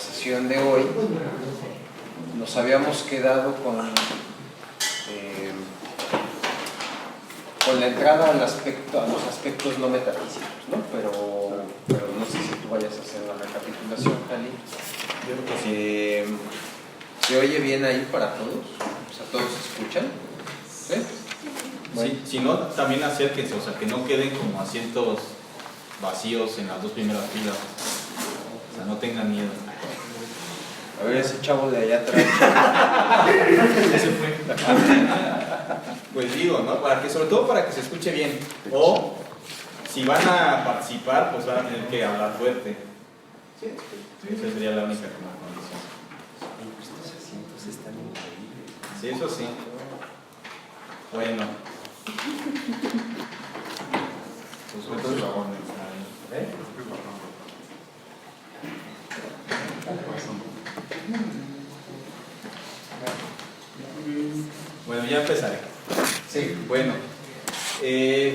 sesión de hoy, nos habíamos quedado con la entrada a los aspectos no metafísicos, ¿no? Pero no sé si tú vayas a hacer la recapitulación, Jali. Yo creo que sí. ¿Se oye bien ahí para todos? O sea, ¿todos escuchan? ¿Sí? Bueno. Sí, si no, también acérquense, o sea, que no queden como asientos vacíos en las dos primeras filas. O sea, no tengan miedo. A ver, ese chavo de allá atrás. Ese fue. Pues digo, ¿no? Sobre todo para que se escuche bien. O si van a participar, pues van a tener que hablar fuerte. Sí. Esa sería la única condición. Estos asientos están increíbles. Sí, eso sí. Bueno. Pues entonces lo vamos a ¿eh? Bueno, ya empezaré. Sí. Bueno, pues,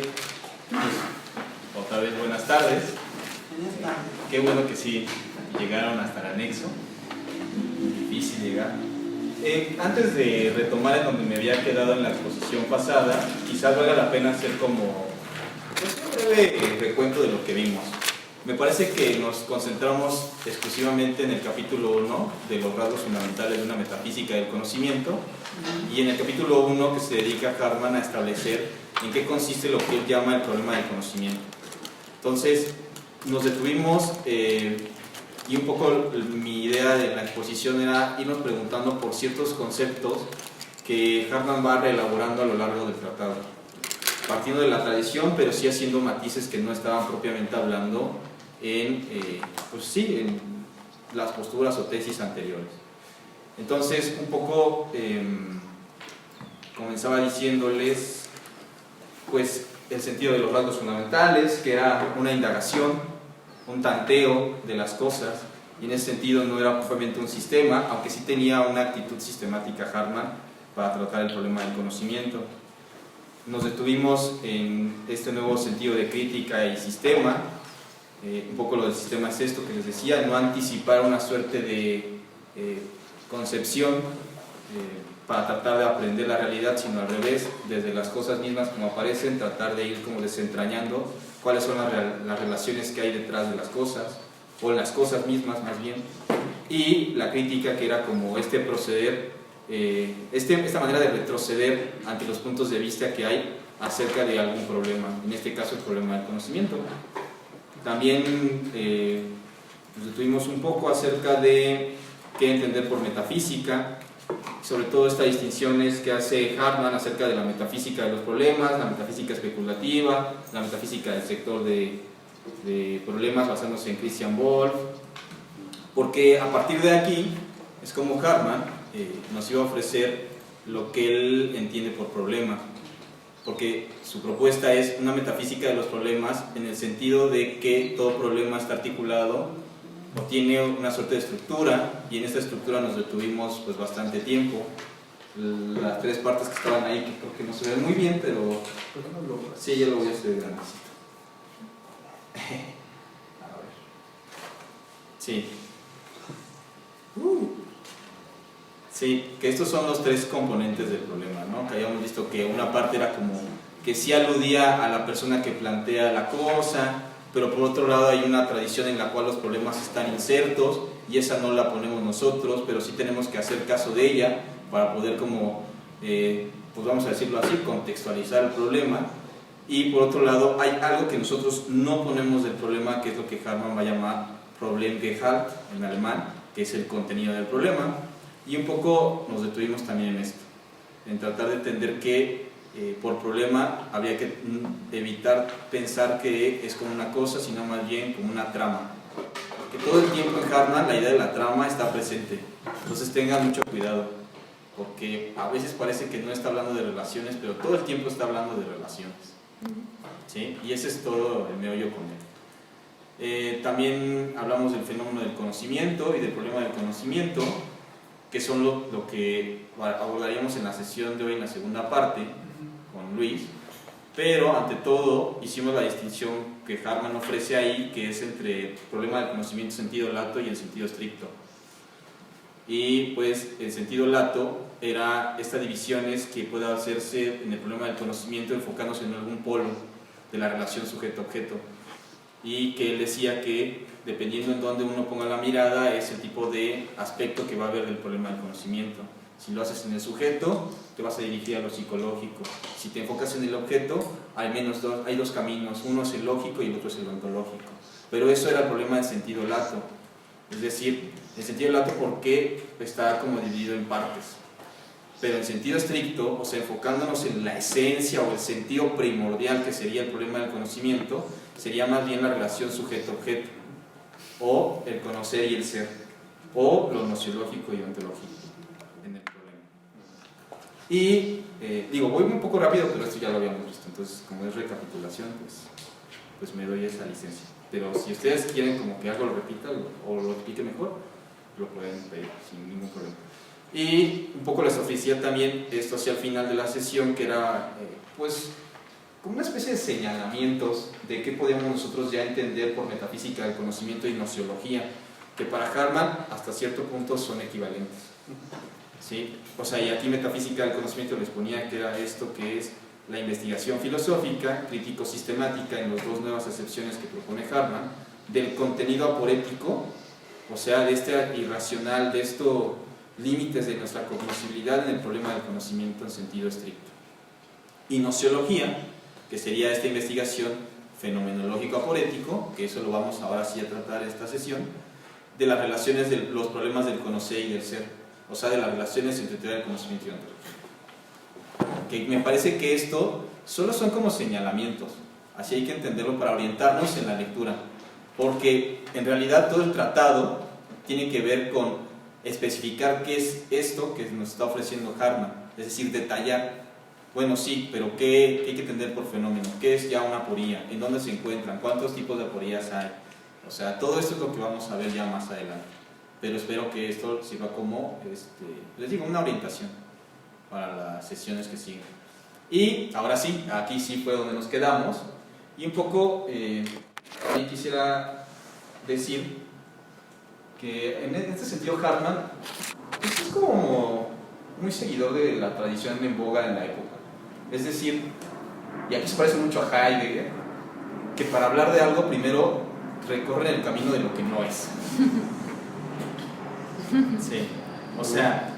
otra vez buenas tardes. Qué bueno que sí llegaron hasta el anexo. Difícil llegar. Antes de retomar en donde me había quedado en la exposición pasada, quizás valga la pena hacer como pues, un breve recuento de lo que vimos. Me parece que nos concentramos exclusivamente en el capítulo 1 de los rasgos fundamentales de una metafísica del conocimiento y en el capítulo 1 que se dedica Hartmann a establecer en qué consiste lo que él llama el problema del conocimiento. Entonces, nos detuvimos y un poco mi idea de la exposición era irnos preguntando por ciertos conceptos que Hartmann va reelaborando a lo largo del tratado, partiendo de la tradición, pero sí haciendo matices que no estaban propiamente hablando en las posturas o tesis anteriores. Entonces, un poco comenzaba diciéndoles pues el sentido de los rasgos fundamentales, que era una indagación, un tanteo de las cosas, y en ese sentido no era propiamente un sistema, aunque sí tenía una actitud sistemática Hartmann para tratar el problema del conocimiento. Nos detuvimos en este nuevo sentido de crítica y sistema. Un poco lo del sistema es esto que les decía, no anticipar una suerte de concepción para tratar de aprender la realidad, sino al revés, desde las cosas mismas como aparecen, tratar de ir como desentrañando cuáles son las relaciones que hay detrás de las cosas, o las cosas mismas más bien, y la crítica que era como este proceder, esta manera de retroceder ante los puntos de vista que hay acerca de algún problema, en este caso el problema del conocimiento. También nos detuvimos un poco acerca de qué entender por metafísica, sobre todo estas distinciones que hace Hartmann acerca de la metafísica de los problemas, la metafísica especulativa, la metafísica del sector de problemas basándose en Christian Wolff, porque a partir de aquí es como Hartmann nos iba a ofrecer lo que él entiende por problema, porque su propuesta es una metafísica de los problemas en el sentido de que todo problema está articulado o tiene una suerte de estructura, y en esta estructura nos detuvimos pues bastante tiempo. Las tres partes que estaban ahí, que creo que no se ven muy bien, pero sí, ya lo voy a hacer grandecito. A ver. Sí. Sí, que estos son los tres componentes del problema, ¿no? Que habíamos visto que una parte era como que sí aludía a la persona que plantea la cosa, pero por otro lado hay una tradición en la cual los problemas están insertos y esa no la ponemos nosotros, pero sí tenemos que hacer caso de ella para poder como, pues vamos a decirlo así, contextualizar el problema. Y por otro lado hay algo que nosotros no ponemos del problema, que es lo que Hartmann va a llamar Problemgehalt en alemán, que es el contenido del problema, y un poco nos detuvimos también en esto, en tratar de entender que por problema habría que evitar pensar que es como una cosa, sino más bien como una trama, que todo el tiempo en Hartmann la idea de la trama está presente, entonces tengan mucho cuidado, porque a veces parece que no está hablando de relaciones, pero todo el tiempo está hablando de relaciones, ¿sí? Y ese es todo el meollo con él. También hablamos del fenómeno del conocimiento y del problema del conocimiento, que son lo que abordaríamos en la sesión de hoy en la segunda parte con Luis, pero ante todo hicimos la distinción que Hartmann ofrece ahí, que es entre el problema del conocimiento en sentido lato y en sentido estricto. Y pues el sentido lato era estas divisiones que puede hacerse en el problema del conocimiento enfocándose en algún polo de la relación sujeto-objeto, y que él decía que dependiendo en dónde uno ponga la mirada es el tipo de aspecto que va a haber del problema del conocimiento. Si lo haces en el sujeto, te vas a dirigir a lo psicológico. Si te enfocas en el objeto, hay dos caminos, uno es el lógico y el otro es el ontológico. Pero eso era el problema del sentido lato, es decir, el sentido lato porque está como dividido en partes. Pero en sentido estricto, o sea, enfocándonos en la esencia o el sentido primordial que sería el problema del conocimiento, sería más bien la relación sujeto-objeto, o el conocer y el ser, o lo nociológico y ontológico en el problema. Y voy un poco rápido, pero esto ya lo habíamos visto, entonces como es recapitulación, pues me doy esa licencia. Pero si ustedes quieren como que algo lo repita o lo explique mejor, lo pueden pedir sin ningún problema. Y un poco les ofrecía también esto hacia el final de la sesión, que era pues como una especie de señalamientos de qué podíamos nosotros ya entender por metafísica del conocimiento y nociología, que para Hartmann hasta cierto punto son equivalentes, ¿sí? O sea, y aquí metafísica del conocimiento les ponía que era esto que es la investigación filosófica, crítico-sistemática en las dos nuevas acepciones que propone Hartmann, del contenido aporético, o sea, de este irracional, de estos límites de nuestra cognoscibilidad en el problema del conocimiento en sentido estricto. Y nociología, que sería esta investigación fenomenológico-aporético, que eso lo vamos ahora sí a tratar en esta sesión, de las relaciones de los problemas del conocer y del ser, o sea, de las relaciones entre teoría del conocimiento y ontología. Que me parece que esto solo son como señalamientos, así hay que entenderlo para orientarnos en la lectura, porque en realidad todo el tratado tiene que ver con especificar qué es esto que nos está ofreciendo Hartmann, es decir, detallar, bueno sí, pero ¿qué hay que entender por fenómeno? ¿Qué es ya una aporía? ¿En dónde se encuentran? ¿Cuántos tipos de aporías hay? O sea, todo esto es lo que vamos a ver ya más adelante, pero espero que esto sirva como, les digo, una orientación para las sesiones que siguen. Y ahora sí, aquí sí fue donde nos quedamos, y un poco también quisiera decir que en este sentido Hartmann pues es como muy seguidor de la tradición en boga en la época, es decir, y aquí se parece mucho a Heidegger, que para hablar de algo primero recorre el camino de lo que no es. Sí, o sea,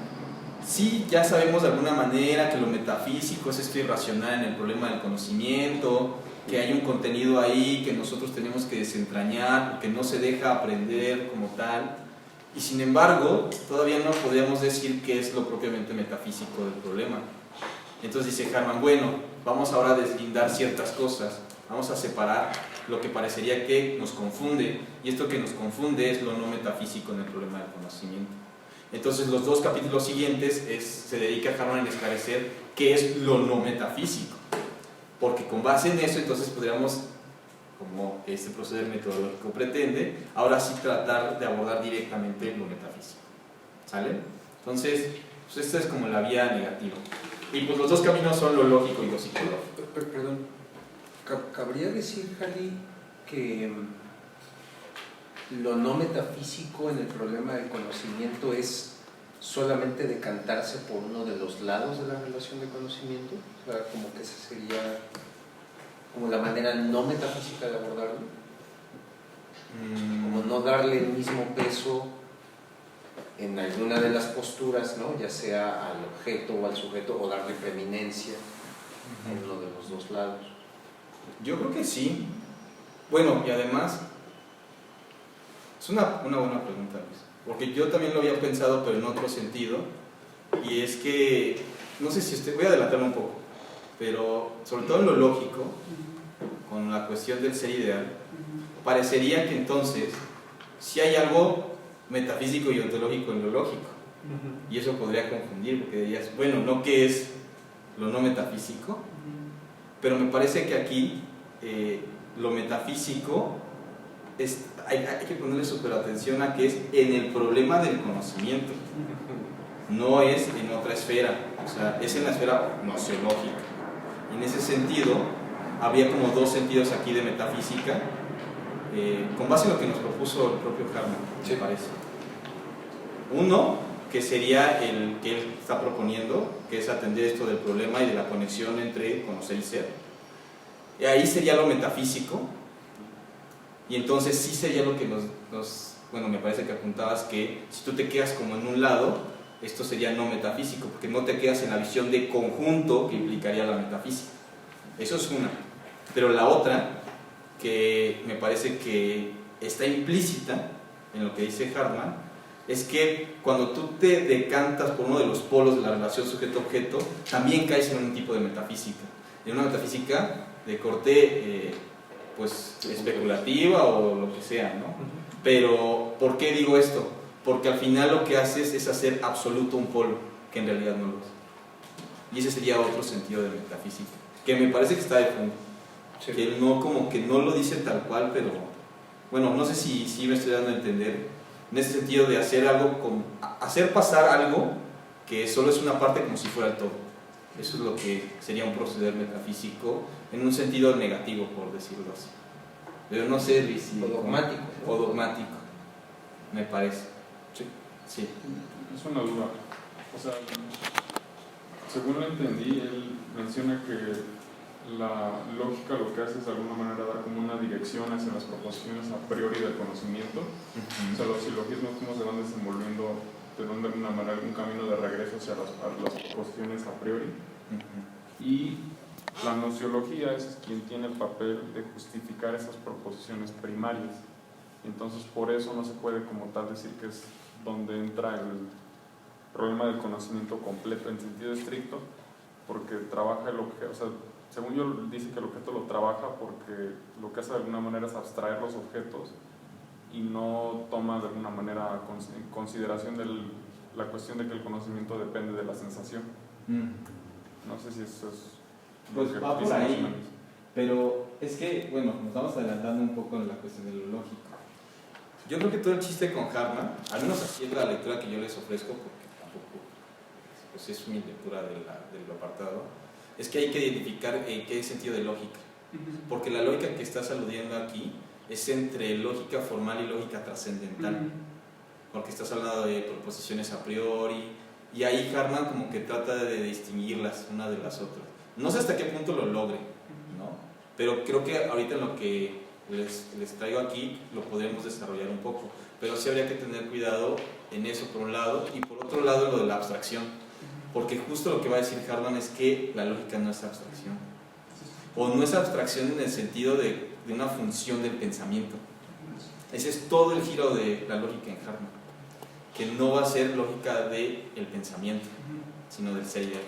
sí, ya sabemos de alguna manera que lo metafísico es esto irracional en el problema del conocimiento, que hay un contenido ahí que nosotros tenemos que desentrañar, que no se deja aprender como tal, y sin embargo, todavía no podríamos decir qué es lo propiamente metafísico del problema. Entonces dice Hartmann, bueno, vamos ahora a deslindar ciertas cosas, vamos a separar lo que parecería que nos confunde, y esto que nos confunde es lo no metafísico en el problema del conocimiento. Entonces los dos capítulos siguientes se dedica a Hartmann a esclarecer qué es lo no metafísico, porque con base en eso entonces podríamos, como este proceder metodológico pretende, ahora sí tratar de abordar directamente lo metafísico. ¿Sale? Entonces, pues esta es como la vía negativa. Y pues los dos caminos son lo lógico y lo psicológico. Perdón, ¿cabría decir, Jali, que lo no metafísico en el problema del conocimiento es solamente decantarse por uno de los lados de la relación de conocimiento? O sea, como que esa sería como la manera no metafísica de abordarlo, como no darle el mismo peso en alguna de las posturas, ¿no? Ya sea al objeto o al sujeto, o darle preeminencia en uno de los dos lados. Yo creo que sí. Bueno, y además es una buena pregunta, Luis, porque yo también lo había pensado, pero en otro sentido, y es que no sé si voy a adelantarlo un poco, pero sobre todo en lo lógico, con la cuestión del ser ideal, parecería que entonces si hay algo metafísico y ontológico en lo lógico, y eso podría confundir, porque dirías, bueno, ¿no qué es lo no metafísico? Pero me parece que aquí lo metafísico hay que ponerle súper atención a que es en el problema del conocimiento, no es en otra esfera, o sea, es en la esfera nociológica. Y en ese sentido, habría como dos sentidos aquí de metafísica, con base en lo que nos propuso el propio Hartmann, me parece. Uno, que sería el que él está proponiendo, que es atender esto del problema y de la conexión entre conocer y ser. Y ahí sería lo metafísico, y entonces sí sería lo que bueno, me parece que apuntabas, que si tú te quedas como en un lado, esto sería no metafísico, porque no te quedas en la visión de conjunto que implicaría la metafísica. Eso es una. Pero la otra, que me parece que está implícita en lo que dice Hartmann, es que cuando tú te decantas por uno de los polos de la relación sujeto-objeto, también caes en un tipo de metafísica. En una metafísica de corte pues especulativa o lo que sea, ¿no? Pero, ¿por qué digo esto? Porque al final lo que haces es hacer absoluto un polo, que en realidad no lo es. Y ese sería otro sentido de metafísica, que me parece que está de fondo. Sí. Que él no, como que no lo dice tal cual, pero bueno, no sé si me estoy dando a entender, en ese sentido de hacer algo, hacer pasar algo que solo es una parte como si fuera el todo. Eso es lo que sería un proceder metafísico en un sentido negativo, por decirlo así. Pero no sé si... O dogmático. O dogmático, me parece. Sí. Sí. Es una duda. O sea, según lo entendí, él menciona que la lógica lo que hace es de alguna manera dar como una dirección hacia las proposiciones a priori del conocimiento. O sea, los silogismos cómo se van desenvolviendo, de alguna manera un camino de regreso hacia las proposiciones a priori. Y la nociología es quien tiene el papel de justificar esas proposiciones primarias. Entonces, por eso no se puede como tal decir que es donde entra el problema del conocimiento completo en sentido estricto, porque trabaja el objeto, o sea, según yo dice que el objeto lo trabaja porque lo que hace de alguna manera es abstraer los objetos y no toma de alguna manera en consideración la cuestión de que el conocimiento depende de la sensación. No sé si eso es... Pues va por ahí, pero es que, bueno, nos estamos adelantando un poco en la cuestión de lo lógico. Yo creo que todo el chiste con Hartmann, al menos así es la lectura que yo les ofrezco, porque tampoco pues es mi lectura del apartado, es que hay que identificar qué sentido de lógica, porque la lógica que estás aludiendo aquí es entre lógica formal y lógica trascendental, porque estás hablando de proposiciones a priori, y ahí Hartmann como que trata de distinguirlas una de las otras. No sé hasta qué punto lo logre, ¿no? Pero creo que ahorita en lo que les traigo aquí lo podremos desarrollar un poco, pero sí habría que tener cuidado en eso por un lado, y por otro lado lo de la abstracción, porque justo lo que va a decir Hartmann es que la lógica no es abstracción, o no es abstracción en el sentido de una función del pensamiento. Ese es todo el giro de la lógica en Hartmann, que no va a ser lógica del pensamiento, sino del ser ideal.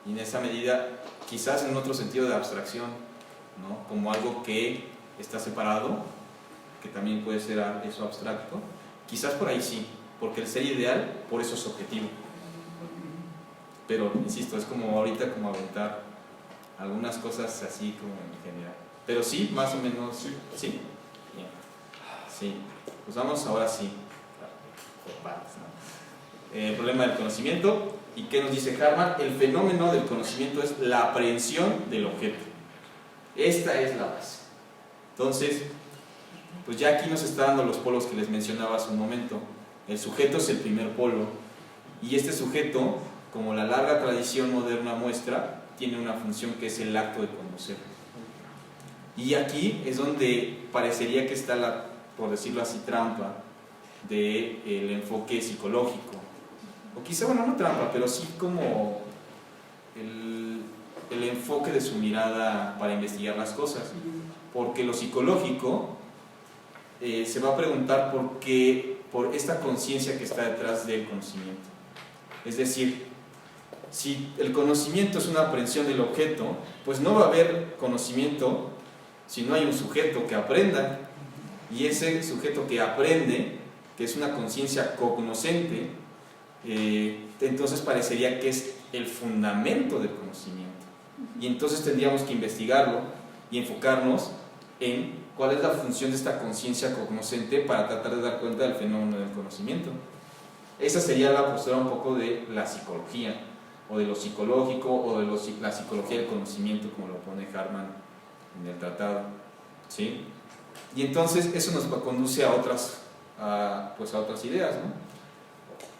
Y en esa medida, quizás en otro sentido de abstracción, ¿no? Como algo que está separado, que también puede ser eso abstracto, quizás por ahí sí, porque el ser ideal por eso es objetivo. Pero, insisto, es como ahorita como aventar algunas cosas así como en general. Pero sí, más o menos, ¿sí? Bien. Sí, pues vamos ahora sí, por partes, ¿no? El problema del conocimiento. ¿Y qué nos dice Hartmann? El fenómeno del conocimiento es la aprehensión del objeto. Esta es la base. Entonces, pues ya aquí nos está dando los polos que les mencionaba hace un momento. El sujeto es el primer polo, y este sujeto, como la larga tradición moderna muestra, tiene una función que es el acto de conocer. Y aquí es donde parecería que está la, por decirlo así, trampa del enfoque psicológico. O quizá, bueno, no trampa, pero sí como el enfoque de su mirada para investigar las cosas. Porque lo psicológico se va a preguntar por esta conciencia que está detrás del conocimiento. Es decir, si el conocimiento es una aprehensión del objeto, pues no va a haber conocimiento si no hay un sujeto que aprenda. Y ese sujeto que aprende, que es una conciencia cognoscente, entonces parecería que es el fundamento del conocimiento, y entonces tendríamos que investigarlo y enfocarnos en cuál es la función de esta conciencia cognoscente para tratar de dar cuenta del fenómeno del conocimiento. Esa sería la postura un poco de la psicología, o de lo psicológico, o de la psicología del conocimiento, como lo pone Hartmann en el tratado, ¿sí? Y entonces eso nos conduce a otras ideas, ¿no?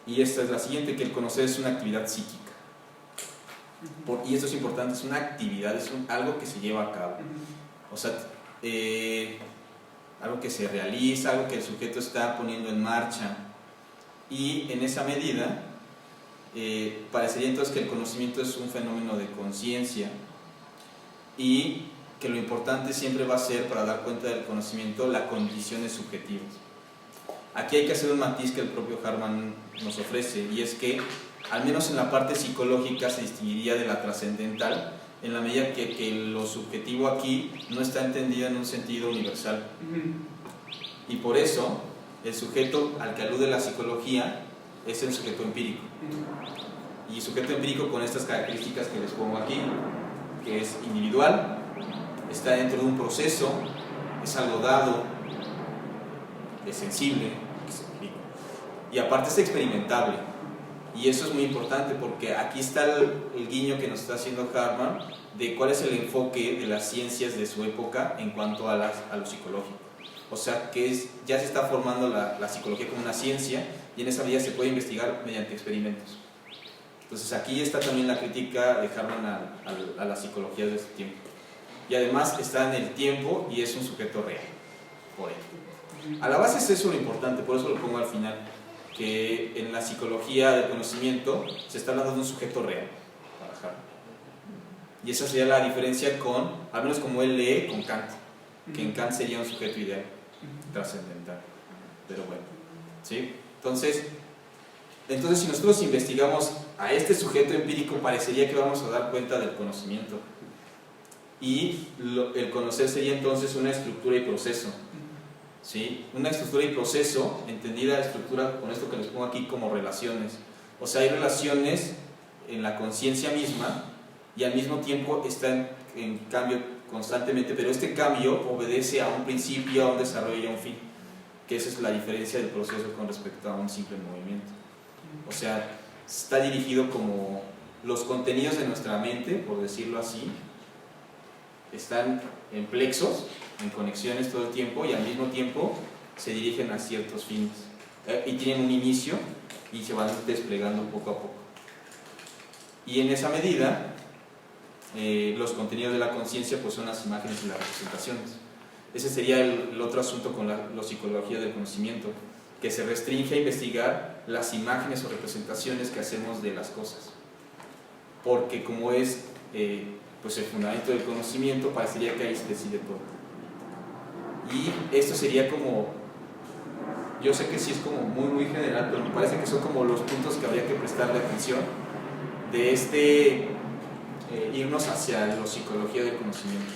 Y esta es la siguiente, que el conocer es una actividad psíquica. Y esto es importante, es una actividad, es algo que se lleva a cabo. O sea, algo que se realiza, algo que el sujeto está poniendo en marcha. Y en esa medida, parecería entonces que el conocimiento es un fenómeno de conciencia y que lo importante siempre va a ser, para dar cuenta del conocimiento, las condiciones subjetivas. Aquí hay que hacer un matiz que el propio Hartmann nos ofrece, y es que, al menos en la parte psicológica, se distinguiría de la trascendental, en la medida que lo subjetivo aquí no está entendido en un sentido universal. Y por eso, el sujeto al que alude la psicología es el sujeto empírico. Y sujeto empírico con estas características que les pongo aquí, que es individual, está dentro de un proceso, es algo dado, es sensible, es empírico. Y aparte es experimentable. Y eso es muy importante porque aquí está el guiño que nos está haciendo Hartmann de cuál es el enfoque de las ciencias de su época en cuanto a lo psicológico. O sea, que ya se está formando la psicología como una ciencia y en esa medida se puede investigar mediante experimentos. Entonces aquí está también la crítica de Hartmann a la psicología de este tiempo. Y además está en el tiempo y es un sujeto real. Por él. A la base es eso lo importante, por eso lo pongo al final, que en la psicología del conocimiento se está hablando de un sujeto real para Hartmann. Y esa sería la diferencia con, al menos como él lee, con Kant, que en Kant sería un sujeto ideal, trascendental. Pero bueno, ¿sí? Entonces si nosotros investigamos a este sujeto empírico, parecería que vamos a dar cuenta del conocimiento. Y el conocer sería entonces una estructura y proceso. ¿Sí? Una estructura y proceso, entendida la estructura con esto que les pongo aquí como relaciones. O sea, hay relaciones en la conciencia misma y al mismo tiempo están en cambio constantemente, pero este cambio obedece a un principio, a un desarrollo y a un fin. Que esa es la diferencia del proceso con respecto a un simple movimiento. O sea, está dirigido como los contenidos de nuestra mente, por decirlo así, están en plexos, en conexiones todo el tiempo y al mismo tiempo se dirigen a ciertos fines. Y tienen un inicio y se van desplegando poco a poco. Y en esa medida, los contenidos de la conciencia pues son las imágenes y las representaciones. Ese sería el otro asunto con la psicología del conocimiento, que se restringe a investigar las imágenes o representaciones que hacemos de las cosas. Porque como es pues el fundamento del conocimiento, parecería que ahí se decide todo. Y esto sería como, yo sé que sí es como muy general, pero me parece que son como los puntos que habría que prestarle atención de irnos hacia la psicología del conocimiento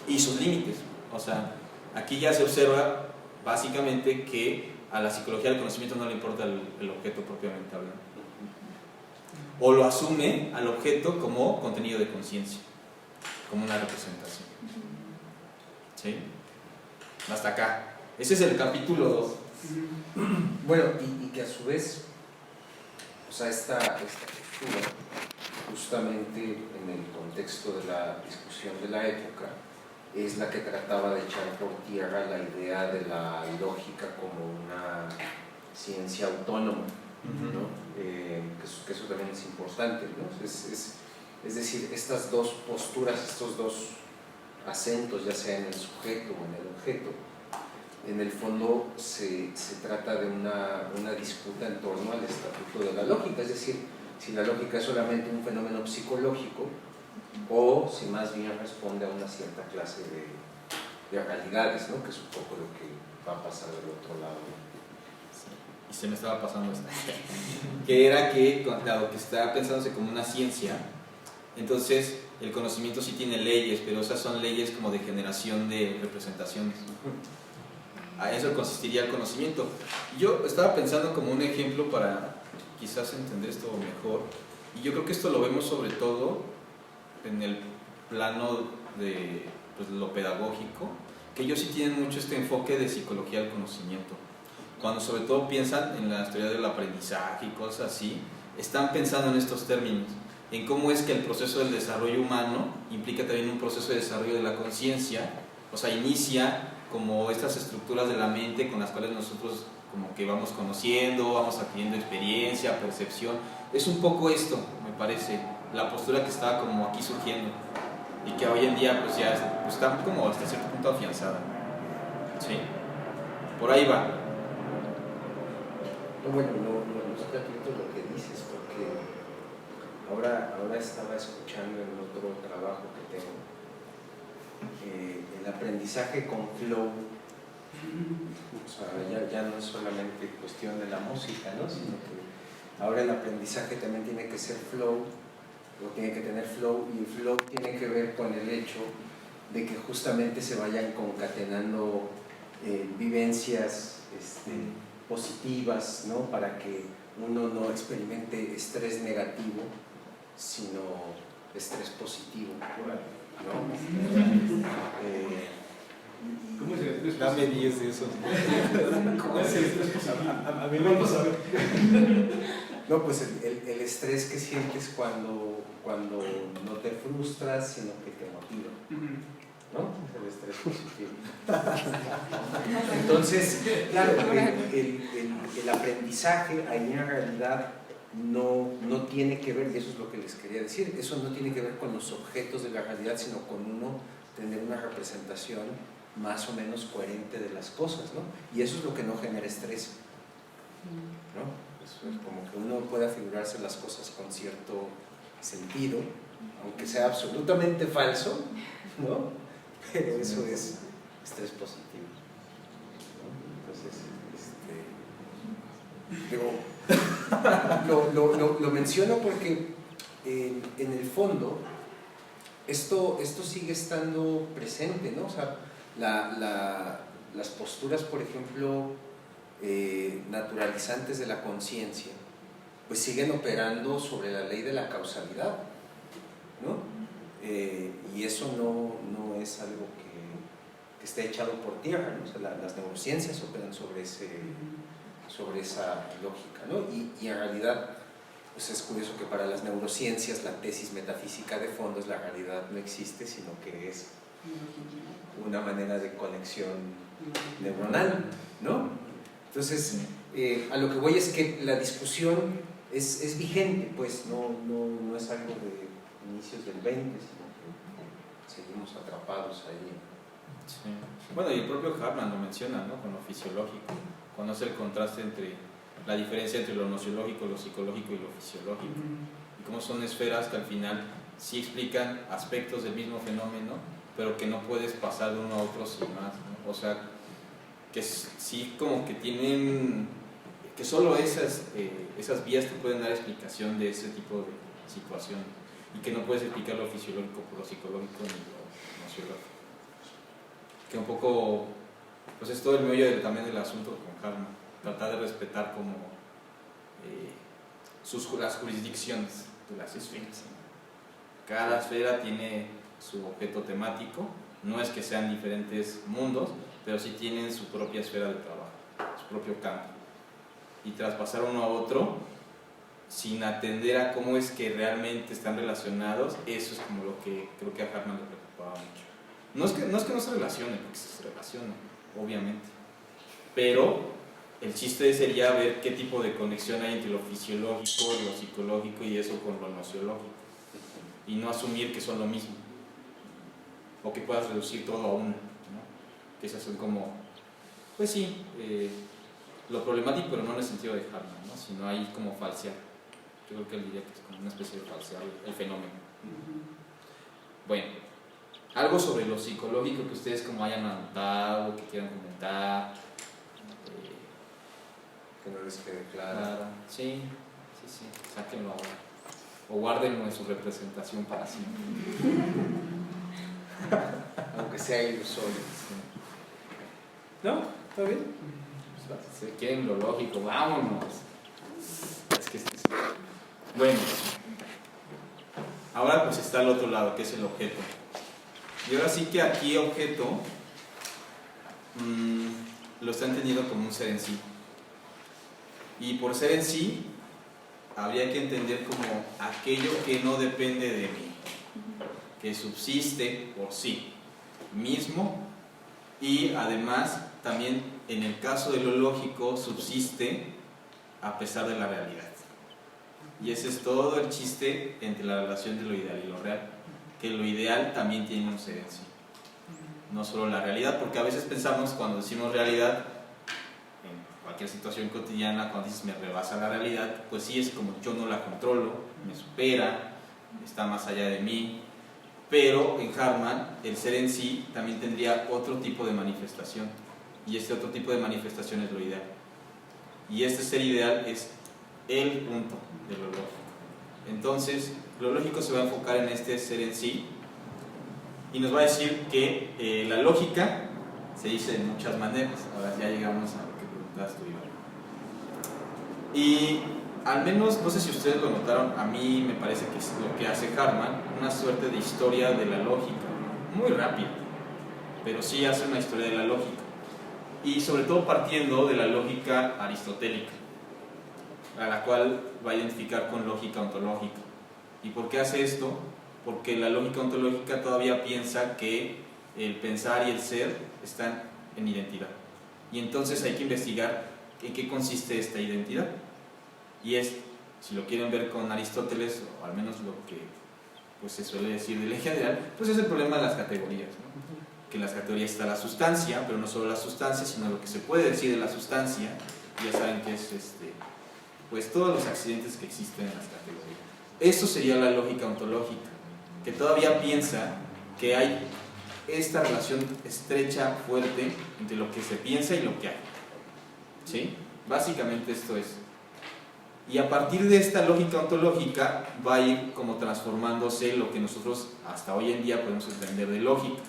y sus límites. O sea, aquí ya se observa básicamente que a la psicología del conocimiento no le importa el objeto propiamente hablando, o lo asume al objeto como contenido de conciencia, como una representación. ¿Sí? Hasta acá. Ese es el capítulo 2. Bueno, y que a su vez, o sea, esta postura, justamente en el contexto de la discusión de la época, es la que trataba de echar por tierra la idea de la lógica como una ciencia autónoma, ¿no? Que eso también es importante, ¿no? Es decir, estas dos posturas, estos dos acentos, ya sea en el sujeto o en el objeto, en el fondo se trata de una disputa en torno al estatuto de la lógica, es decir, si la lógica es solamente un fenómeno psicológico o si más bien responde a una cierta clase de realidades, ¿no? Que es un poco lo que va a pasar del otro lado. Y se me estaba pasando esta que era que, dado que está pensándose como una ciencia, entonces el conocimiento sí tiene leyes, pero esas son leyes como de generación de representaciones. A eso consistiría el conocimiento. Yo estaba pensando como un ejemplo para quizás entender esto mejor, y yo creo que esto lo vemos sobre todo en el plano de pues, lo pedagógico, que ellos sí tienen mucho este enfoque de psicología del conocimiento. Cuando sobre todo piensan en la teoría del aprendizaje y cosas así, están pensando en estos términos, en cómo es que el proceso del desarrollo humano implica también un proceso de desarrollo de la conciencia, o sea, inicia como estas estructuras de la mente con las cuales nosotros como que vamos conociendo, vamos adquiriendo experiencia, percepción. Es un poco esto, me parece, la postura que estaba como aquí surgiendo y que hoy en día pues ya está como hasta cierto punto afianzada. ¿Sí? Por ahí va. Bueno, no está clarito lo que dices, porque ahora estaba escuchando en otro trabajo que tengo el aprendizaje con flow. O sea, ya no es solamente cuestión de la música, ¿no? Sino que ahora el aprendizaje también tiene que ser flow, o tiene que tener flow, y el flow tiene que ver con el hecho de que justamente se vayan concatenando vivencias positivas, ¿no? Para que uno no experimente estrés negativo, sino estrés positivo, ¿no? ¿Cómo es el estrés? Dame 10 de esos. ¿Cómo es el estrés positivo? A mí vamos a ver. No, pues el estrés que sientes cuando no te frustras, sino que te motiva, ¿no? Es el estrés positivo. Entonces, claro, el aprendizaje ahí en realidad no tiene que ver, y eso es lo que les quería decir, eso no tiene que ver con los objetos de la realidad, sino con uno tener una representación más o menos coherente de las cosas, ¿no? Y eso es lo que no genera estrés, ¿no? Eso es como que uno pueda figurarse las cosas con cierto sentido, aunque sea absolutamente falso, ¿no? Pero eso es estrés positivo, ¿no? Entonces, lo menciono porque en el fondo esto sigue estando presente, ¿no? O sea, las posturas, por ejemplo, naturalizantes de la conciencia, pues siguen operando sobre la ley de la causalidad, ¿no? Y eso no es algo que esté echado por tierra, ¿no? O sea, las neurociencias operan sobre esa lógica, ¿no? Y en realidad, pues es curioso que para las neurociencias la tesis metafísica de fondo es la realidad no existe, sino que es una manera de conexión neuronal, ¿no? Entonces, a lo que voy es que la discusión es vigente, pues no es algo de inicios del 20, sino que seguimos atrapados ahí. Sí. Bueno, y el propio Hartmann lo menciona, ¿no? Con lo fisiológico, conoce el contraste entre la diferencia entre lo nociológico, lo psicológico y lo fisiológico, y cómo son esferas que al final sí explican aspectos del mismo fenómeno, pero que no puedes pasar de uno a otro sin más, ¿no? O sea, que sí como que tienen, que solo esas vías te pueden dar explicación de ese tipo de situación, y que no puedes explicar lo fisiológico por lo psicológico ni lo nociológico. Que un poco, pues es todo el meollo también del asunto con Hartmann, tratar de respetar como las jurisdicciones de las esferas. Cada esfera tiene su objeto temático, no es que sean diferentes mundos, pero sí tienen su propia esfera de trabajo, su propio campo. Y traspasar uno a otro sin atender a cómo es que realmente están relacionados, eso es como lo que creo que a Hartmann le preocupaba mucho. No es que no se relacionen, porque se relacionan, obviamente, pero el chiste sería ver qué tipo de conexión hay entre lo fisiológico, lo psicológico y eso con lo nociológico, y no asumir que son lo mismo, o que puedas reducir todo a uno, ¿no? Que esas son como, pues sí, lo problemático, pero no en el sentido de Hartmann, ¿no? Sino hay como falsear. Yo creo que él diría que es como una especie de falsear el fenómeno. Bueno, algo sobre lo psicológico que ustedes como hayan anotado, que quieran comentar. Que no les quede claro. Sí, sáquenlo ahora. O guárdenlo en su representación para siempre. Aunque sea ilusorio. Sí. ¿No? ¿Está bien? Si quieren lo lógico, vámonos. Es que bueno, ahora pues está el otro lado, que es el objeto. Y ahora sí que aquí objeto lo está entendiendo como un ser en sí. Y por ser en sí, habría que entender como aquello que no depende de mí, que subsiste por sí mismo y además también en el caso de lo lógico subsiste a pesar de la realidad. Y ese es todo el chiste entre la relación de lo ideal y lo real, que lo ideal también tiene un ser en sí, no solo la realidad, porque a veces pensamos cuando decimos realidad, en cualquier situación cotidiana, cuando dices me rebasa la realidad, pues sí, es como yo no la controlo, me supera, está más allá de mí, pero en Hartman el ser en sí también tendría otro tipo de manifestación, y este otro tipo de manifestación es lo ideal, y este ser ideal es el punto de lo lógico. Entonces, lo lógico se va a enfocar en este ser en sí y nos va a decir que la lógica se dice de muchas maneras. Ahora ya llegamos a lo que preguntabas tú, Iván. Y al menos, no sé si ustedes lo notaron, a mí me parece que es lo que hace Hartman, una suerte de historia de la lógica, muy rápida, pero sí hace una historia de la lógica. Y sobre todo partiendo de la lógica aristotélica, a la cual va a identificar con lógica ontológica. ¿Y por qué hace esto? Porque la lógica ontológica todavía piensa que el pensar y el ser están en identidad. Y entonces hay que investigar en qué consiste esta identidad. Y es, si lo quieren ver con Aristóteles, o al menos lo que pues, se suele decir de ley general, pues es el problema de las categorías, ¿no? Que en las categorías está la sustancia, pero no solo la sustancia, sino lo que se puede decir de la sustancia. Ya saben que es pues todos los accidentes que existen en las categorías. Eso sería la lógica ontológica, que todavía piensa que hay esta relación estrecha, fuerte, entre lo que se piensa y lo que hay. ¿Sí? Básicamente esto es. Y a partir de esta lógica ontológica va a ir como transformándose lo que nosotros hasta hoy en día podemos entender de lógica.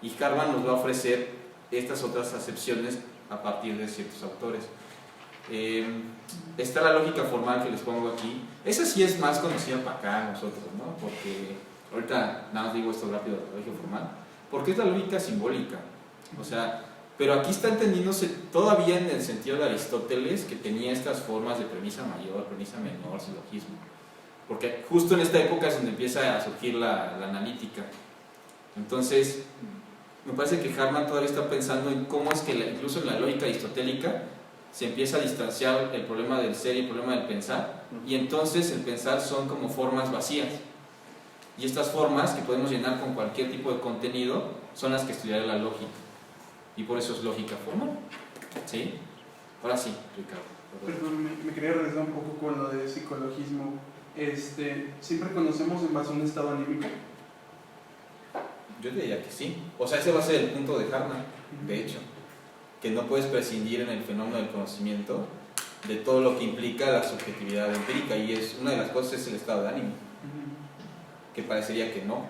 Y Hartman nos va a ofrecer estas otras acepciones a partir de ciertos autores. Está la lógica formal que les pongo aquí. Esa sí es más conocida para acá nosotros, ¿no? Porque ahorita nada más digo esto rápido, la lógica formal, porque es la lógica simbólica. O sea, pero aquí está entendiéndose todavía en el sentido de Aristóteles, que tenía estas formas de premisa mayor, premisa menor, silogismo. Porque justo en esta época es donde empieza a surgir la analítica. Entonces, me parece que Hartman todavía está pensando en cómo es que incluso en la lógica aristotélica se empieza a distanciar el problema del ser y el problema del pensar, y entonces el pensar son como formas vacías, y estas formas que podemos llenar con cualquier tipo de contenido son las que estudiará la lógica, y por eso es lógica formal. ¿Sí? Ahora sí, Ricardo. Perdón, me quería regresar un poco con lo de psicologismo. ¿Siempre conocemos en base a un estado anímico? Yo diría que sí. O sea, ese va a ser el punto de Hartman, de hecho, que no puedes prescindir en el fenómeno del conocimiento de todo lo que implica la subjetividad empírica, y es una de las cosas es el estado de ánimo, que parecería que no.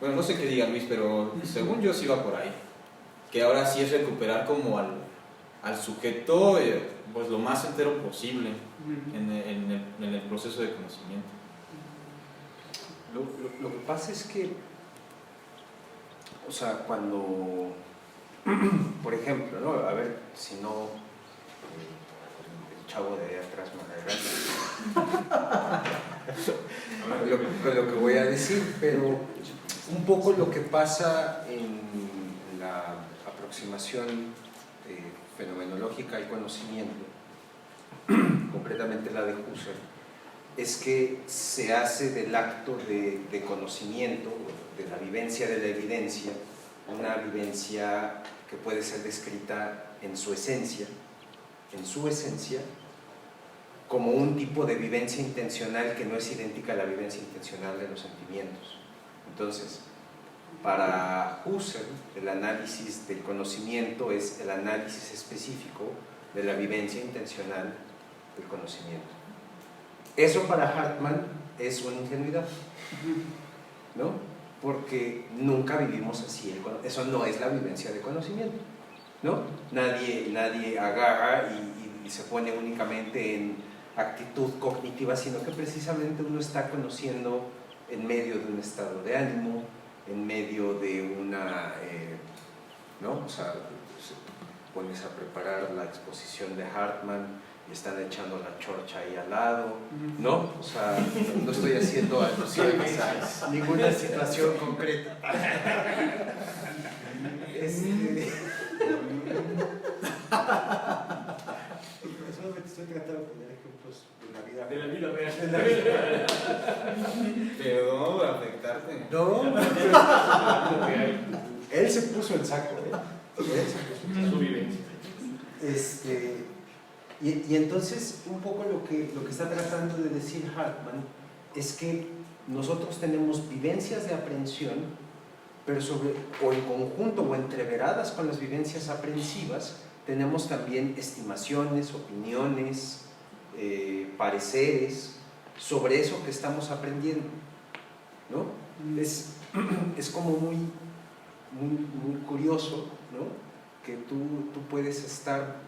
Bueno, no sé qué diga Luis, pero según yo sí va por ahí, que ahora sí es recuperar como al sujeto pues lo más entero posible en el proceso de conocimiento. Lo que pasa es que, o sea, cuando, por ejemplo, ¿no? A ver, si no, el chavo de ahí atrás me regaña con lo que voy a decir, pero un poco lo que pasa en la aproximación fenomenológica al conocimiento, concretamente la de Husserl, es que se hace del acto de conocimiento, de la vivencia de la evidencia, una vivencia que puede ser descrita en su esencia, como un tipo de vivencia intencional que no es idéntica a la vivencia intencional de los sentimientos. Entonces, para Husserl, el análisis del conocimiento es el análisis específico de la vivencia intencional del conocimiento. Eso para Hartman es una ingenuidad, ¿no? Porque nunca vivimos así, eso no es la vivencia de conocimiento, ¿no? Nadie agarra y se pone únicamente en actitud cognitiva, sino que precisamente uno está conociendo en medio de un estado de ánimo, en medio de una, ¿no? O sea, pones a preparar la exposición de Hartman y están echando la chorcha ahí al lado, ¿no? O sea, no estoy haciendo alusiones a ninguna situación concreta. Perdón por afectarte. No, él se puso el saco, ¿eh? Él se puso el Su vivencia. Y entonces, un poco lo que está tratando de decir Hartman es que nosotros tenemos vivencias de aprehensión, pero o en conjunto o entreveradas con las vivencias aprehensivas, tenemos también estimaciones, opiniones, pareceres sobre eso que estamos aprendiendo, ¿no? Es como muy curioso, ¿no? Que tú puedes estar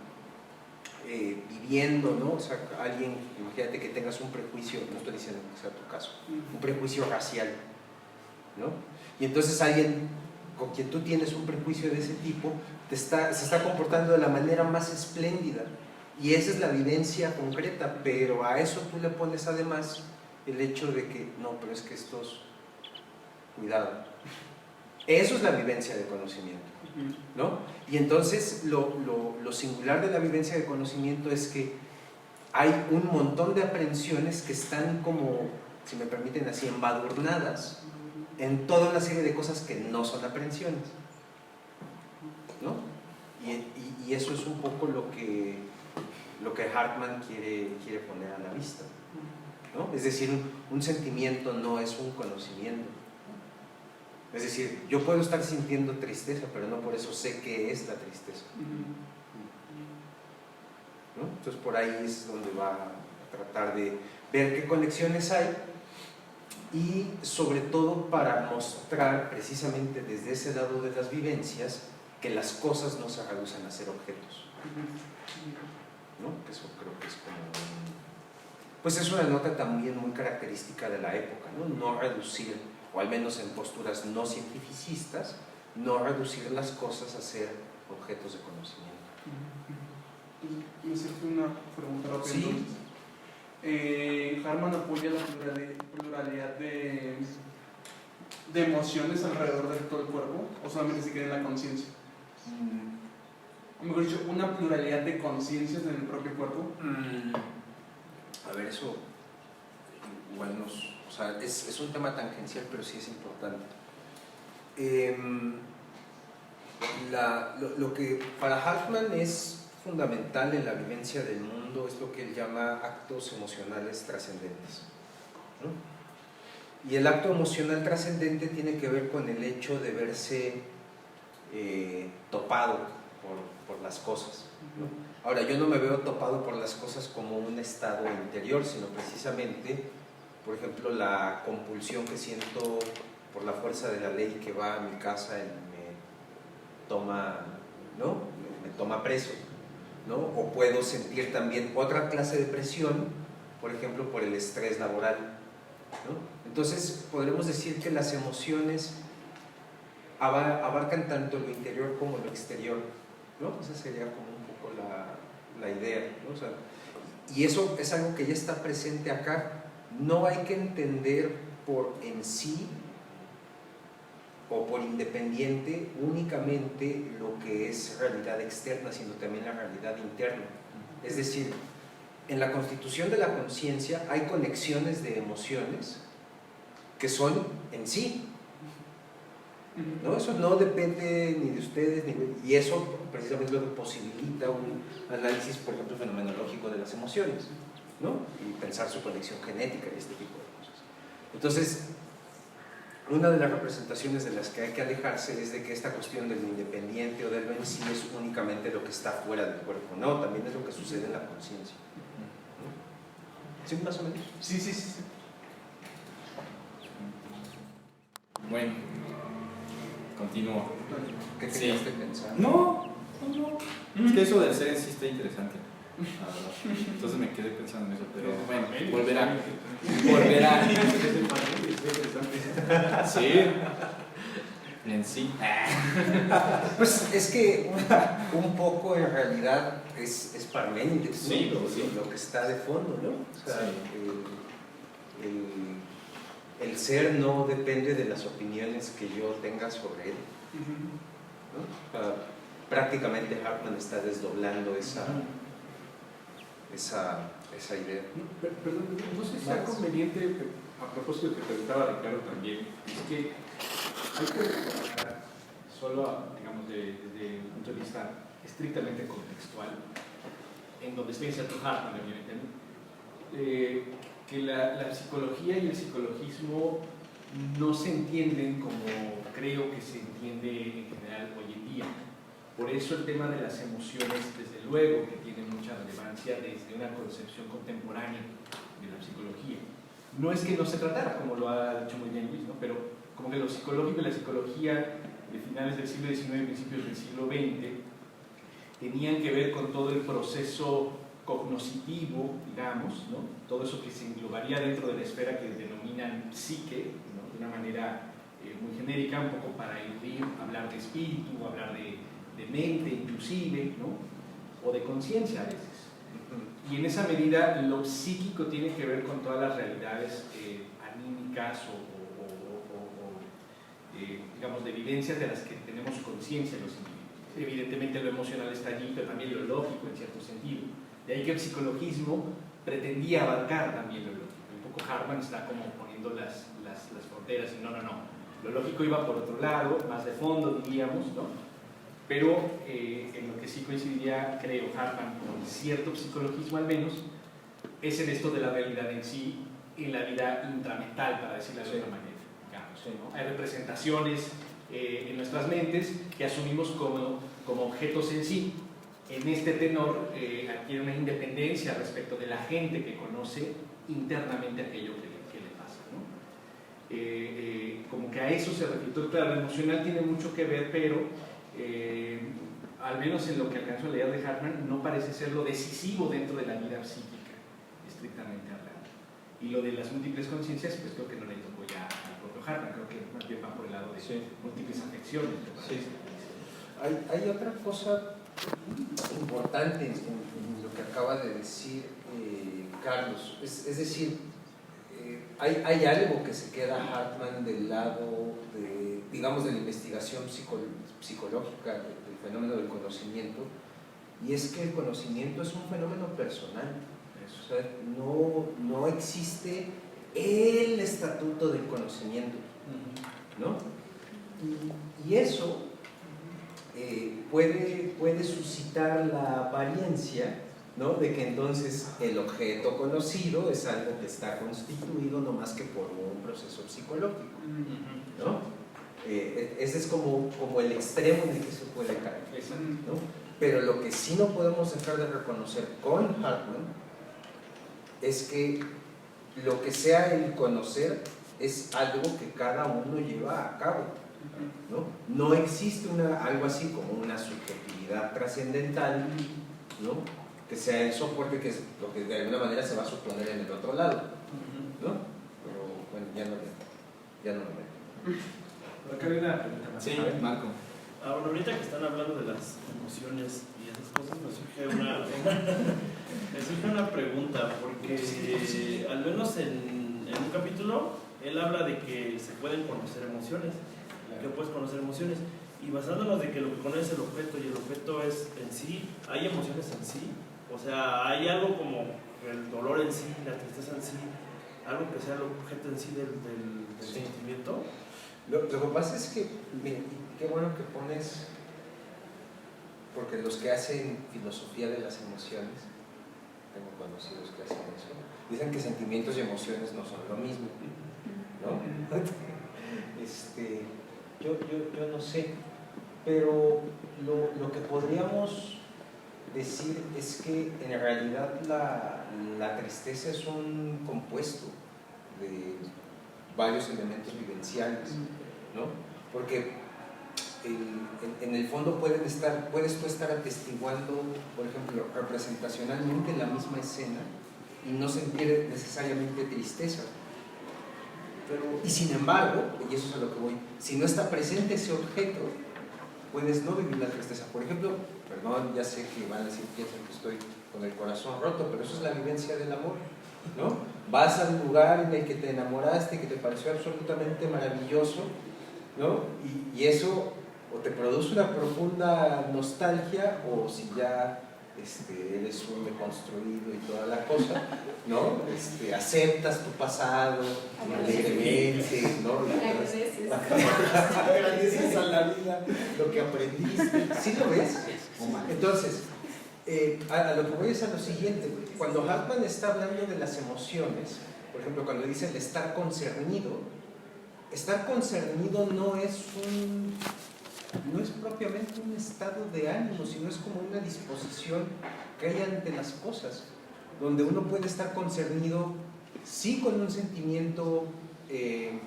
viviendo, ¿no? O sea, alguien, imagínate que tengas un prejuicio, no estoy diciendo que sea tu caso, un prejuicio racial, ¿no? Y entonces alguien con quien tú tienes un prejuicio de ese tipo se está comportando de la manera más espléndida, y esa es la vivencia concreta, pero a eso tú le pones además el hecho de que, no, pero es que cuidado. Eso es la vivencia de conocimiento, ¿no? Y entonces lo singular de la vivencia de conocimiento es que hay un montón de aprehensiones que están como, si me permiten así, embadurnadas en toda una serie de cosas que no son aprehensiones, ¿no? Y eso es un poco lo que Hartman quiere poner a la vista, ¿no? Es decir, un sentimiento no es un conocimiento. Es decir, yo puedo estar sintiendo tristeza, pero no por eso sé qué es la tristeza, ¿no? Entonces por ahí es donde va a tratar de ver qué conexiones hay, y sobre todo para mostrar precisamente desde ese lado de las vivencias que las cosas no se reducen a ser objetos, ¿no? Que eso creo que es como pues es una nota también muy característica de la época, ¿no? No reducir, o al menos en posturas no cientificistas, no reducir las cosas a ser objetos de conocimiento. Me surge una pregunta rápida. Sí. Hartman apoya la pluralidad de emociones alrededor de todo el cuerpo, o solamente se queda en la conciencia. O mejor dicho, una pluralidad de conciencias en el propio cuerpo. A ver, eso igual o sea, es un tema tangencial, pero sí es importante. Lo que para Hartman es fundamental en la vivencia del mundo es lo que él llama actos emocionales trascendentes, ¿no? Y el acto emocional trascendente tiene que ver con el hecho de verse topado por las cosas, ¿no? Ahora, yo no me veo topado por las cosas como un estado interior, sino precisamente, por ejemplo, la compulsión que siento por la fuerza de la ley que va a mi casa y me toma, ¿no? Me toma preso, ¿no? O puedo sentir también otra clase de presión, por ejemplo, por el estrés laboral, ¿no? Entonces, podremos decir que las emociones abarcan tanto lo interior como lo exterior, ¿no? Esa sería como un poco la idea, ¿no? O sea, y eso es algo que ya está presente acá. No hay que entender por en sí o por independiente únicamente lo que es realidad externa, sino también la realidad interna. Es decir, en la constitución de la conciencia hay conexiones de emociones que son en sí, ¿no? Eso no depende ni de ustedes, y eso precisamente es lo que posibilita un análisis, por ejemplo, fenomenológico de las emociones, ¿no? Y pensar su conexión genética y este tipo de cosas. Entonces, una de las representaciones de las que hay que alejarse es de que esta cuestión del independiente o del en sí es únicamente lo que está fuera del cuerpo, no, también es lo que sucede en la conciencia, ¿no? ¿Sí, más o menos? Sí. Bueno, continúo. ¿Qué Sí. tenías que pensar? No. Es que eso del ser en sí está interesante. Entonces me quedé pensando en eso, pero bueno, volverá. Sí, en sí. Pues es que un poco en realidad es Parménides, ¿no? Sí, lo que está de fondo, ¿no? O sea, Sí. el ser no depende de las opiniones que yo tenga sobre él, ¿no? O sea, prácticamente Hartman está desdoblando esa idea. Perdón, no sé si sea conveniente, a propósito de que preguntaba Ricardo también, es que hay que recordar, solo digamos desde un punto de vista estrictamente contextual, en donde está inserto Hartman, evidentemente, que la psicología y el psicologismo no se entienden como creo que se entiende en general hoy en día. Por eso el tema de las emociones, desde luego, que tiene mucha relevancia desde una concepción contemporánea de la psicología. No es que no se tratara, como lo ha dicho muy bien Luis, ¿no? Pero como que lo psicológico y la psicología de finales del siglo XIX y principios del siglo XX tenían que ver con todo el proceso cognoscitivo, digamos, ¿no? Todo eso que se englobaría dentro de la esfera que denominan psique, ¿no? De una manera muy genérica, un poco para eludir hablar de espíritu, hablar de mente inclusive, ¿no? O de conciencia a veces. Y en esa medida lo psíquico tiene que ver con todas las realidades anímicas o digamos, de vivencias de las que tenemos conciencia los individuos. Evidentemente lo emocional está allí, pero también lo lógico en cierto sentido. De ahí que el psicologismo pretendía abarcar también lo lógico. Un poco Hartman está como poniendo las fronteras y no. Lo lógico iba por otro lado, más de fondo diríamos, ¿no? Pero en lo que sí coincidiría, creo, Hartman con cierto psicologismo al menos, es en esto de la realidad en sí, en la vida intramental, para decirlo de alguna manera. Digamos, ¿no? Hay representaciones en nuestras mentes que asumimos como objetos en sí. En este tenor adquiere una independencia respecto de la gente que conoce internamente aquello que le pasa, ¿no? Como que a eso se refirió. Claro, lo emocional tiene mucho que ver, pero al menos en lo que alcanzo a leer de Hartman, no parece ser lo decisivo dentro de la vida psíquica, estrictamente hablando. Y lo de las múltiples conciencias, pues creo que no le tocó ya al propio Hartman, creo que más bien va por el lado de múltiples afecciones. Sí. Hay otra cosa importante en lo que acaba de decir Carlos, es decir, hay algo que se queda Hartman del lado de, digamos, de la investigación psicológica del fenómeno del conocimiento, y es que el conocimiento es un fenómeno personal. O sea, no existe el estatuto del conocimiento, ¿no? Y eso puede suscitar la apariencia, ¿no? De que entonces el objeto conocido es algo que está constituido no más que por un proceso psicológico, ¿no? Ese es como el extremo en el que se puede caer, ¿no? Pero lo que sí no podemos dejar de reconocer con Hartman es que lo que sea el conocer es algo que cada uno lleva a cabo, ¿no? No existe algo así como una subjetividad trascendental, ¿no? Que sea el soporte, que es lo que de alguna manera se va a suponer en el otro lado, ¿no? Pero bueno, ya no lo meto. Acá hay una pregunta más. Sí, Marco. Bueno, ahorita que están hablando de las emociones y esas cosas, me surge una pregunta, porque al menos en un capítulo él habla de que se pueden conocer emociones, que puedes conocer emociones, y basándonos de que lo que conoce es el objeto y el objeto es en sí, ¿hay emociones en sí? O sea, ¿hay algo como el dolor en sí, la tristeza en sí, algo que sea el objeto en sí del sentimiento? Lo que pasa es que, mira, qué bueno que pones, porque los que hacen filosofía de las emociones, tengo conocidos que hacen eso, dicen que sentimientos y emociones no son lo mismo, ¿no? Yo no sé, pero lo que podríamos decir es que en realidad la tristeza es un compuesto de varios elementos vivenciales, ¿no? Porque en el fondo puedes tú estar atestiguando, por ejemplo, representacionalmente la misma escena y no sentir necesariamente tristeza. Y sin embargo, y eso es a lo que voy, si no está presente ese objeto, puedes no vivir la tristeza. Por ejemplo, perdón, ya sé que van a decir, piensan que estoy con el corazón roto, pero eso es la vivencia del amor, ¿no? Vas al lugar en el que te enamoraste, que te pareció absolutamente maravilloso, ¿no? Y eso o te produce una profunda nostalgia, o si ya eres un deconstruido y toda la cosa, ¿no? Aceptas tu pasado alegremente, ¿no? Agradeces a la vida lo que aprendiste. ¿Sí lo ves? Entonces, a lo que voy es a lo siguiente. Cuando Hartman está hablando de las emociones, por ejemplo, cuando dice el estar concernido no es propiamente un estado de ánimo, sino es como una disposición que hay ante las cosas, donde uno puede estar concernido, sí, con un sentimiento de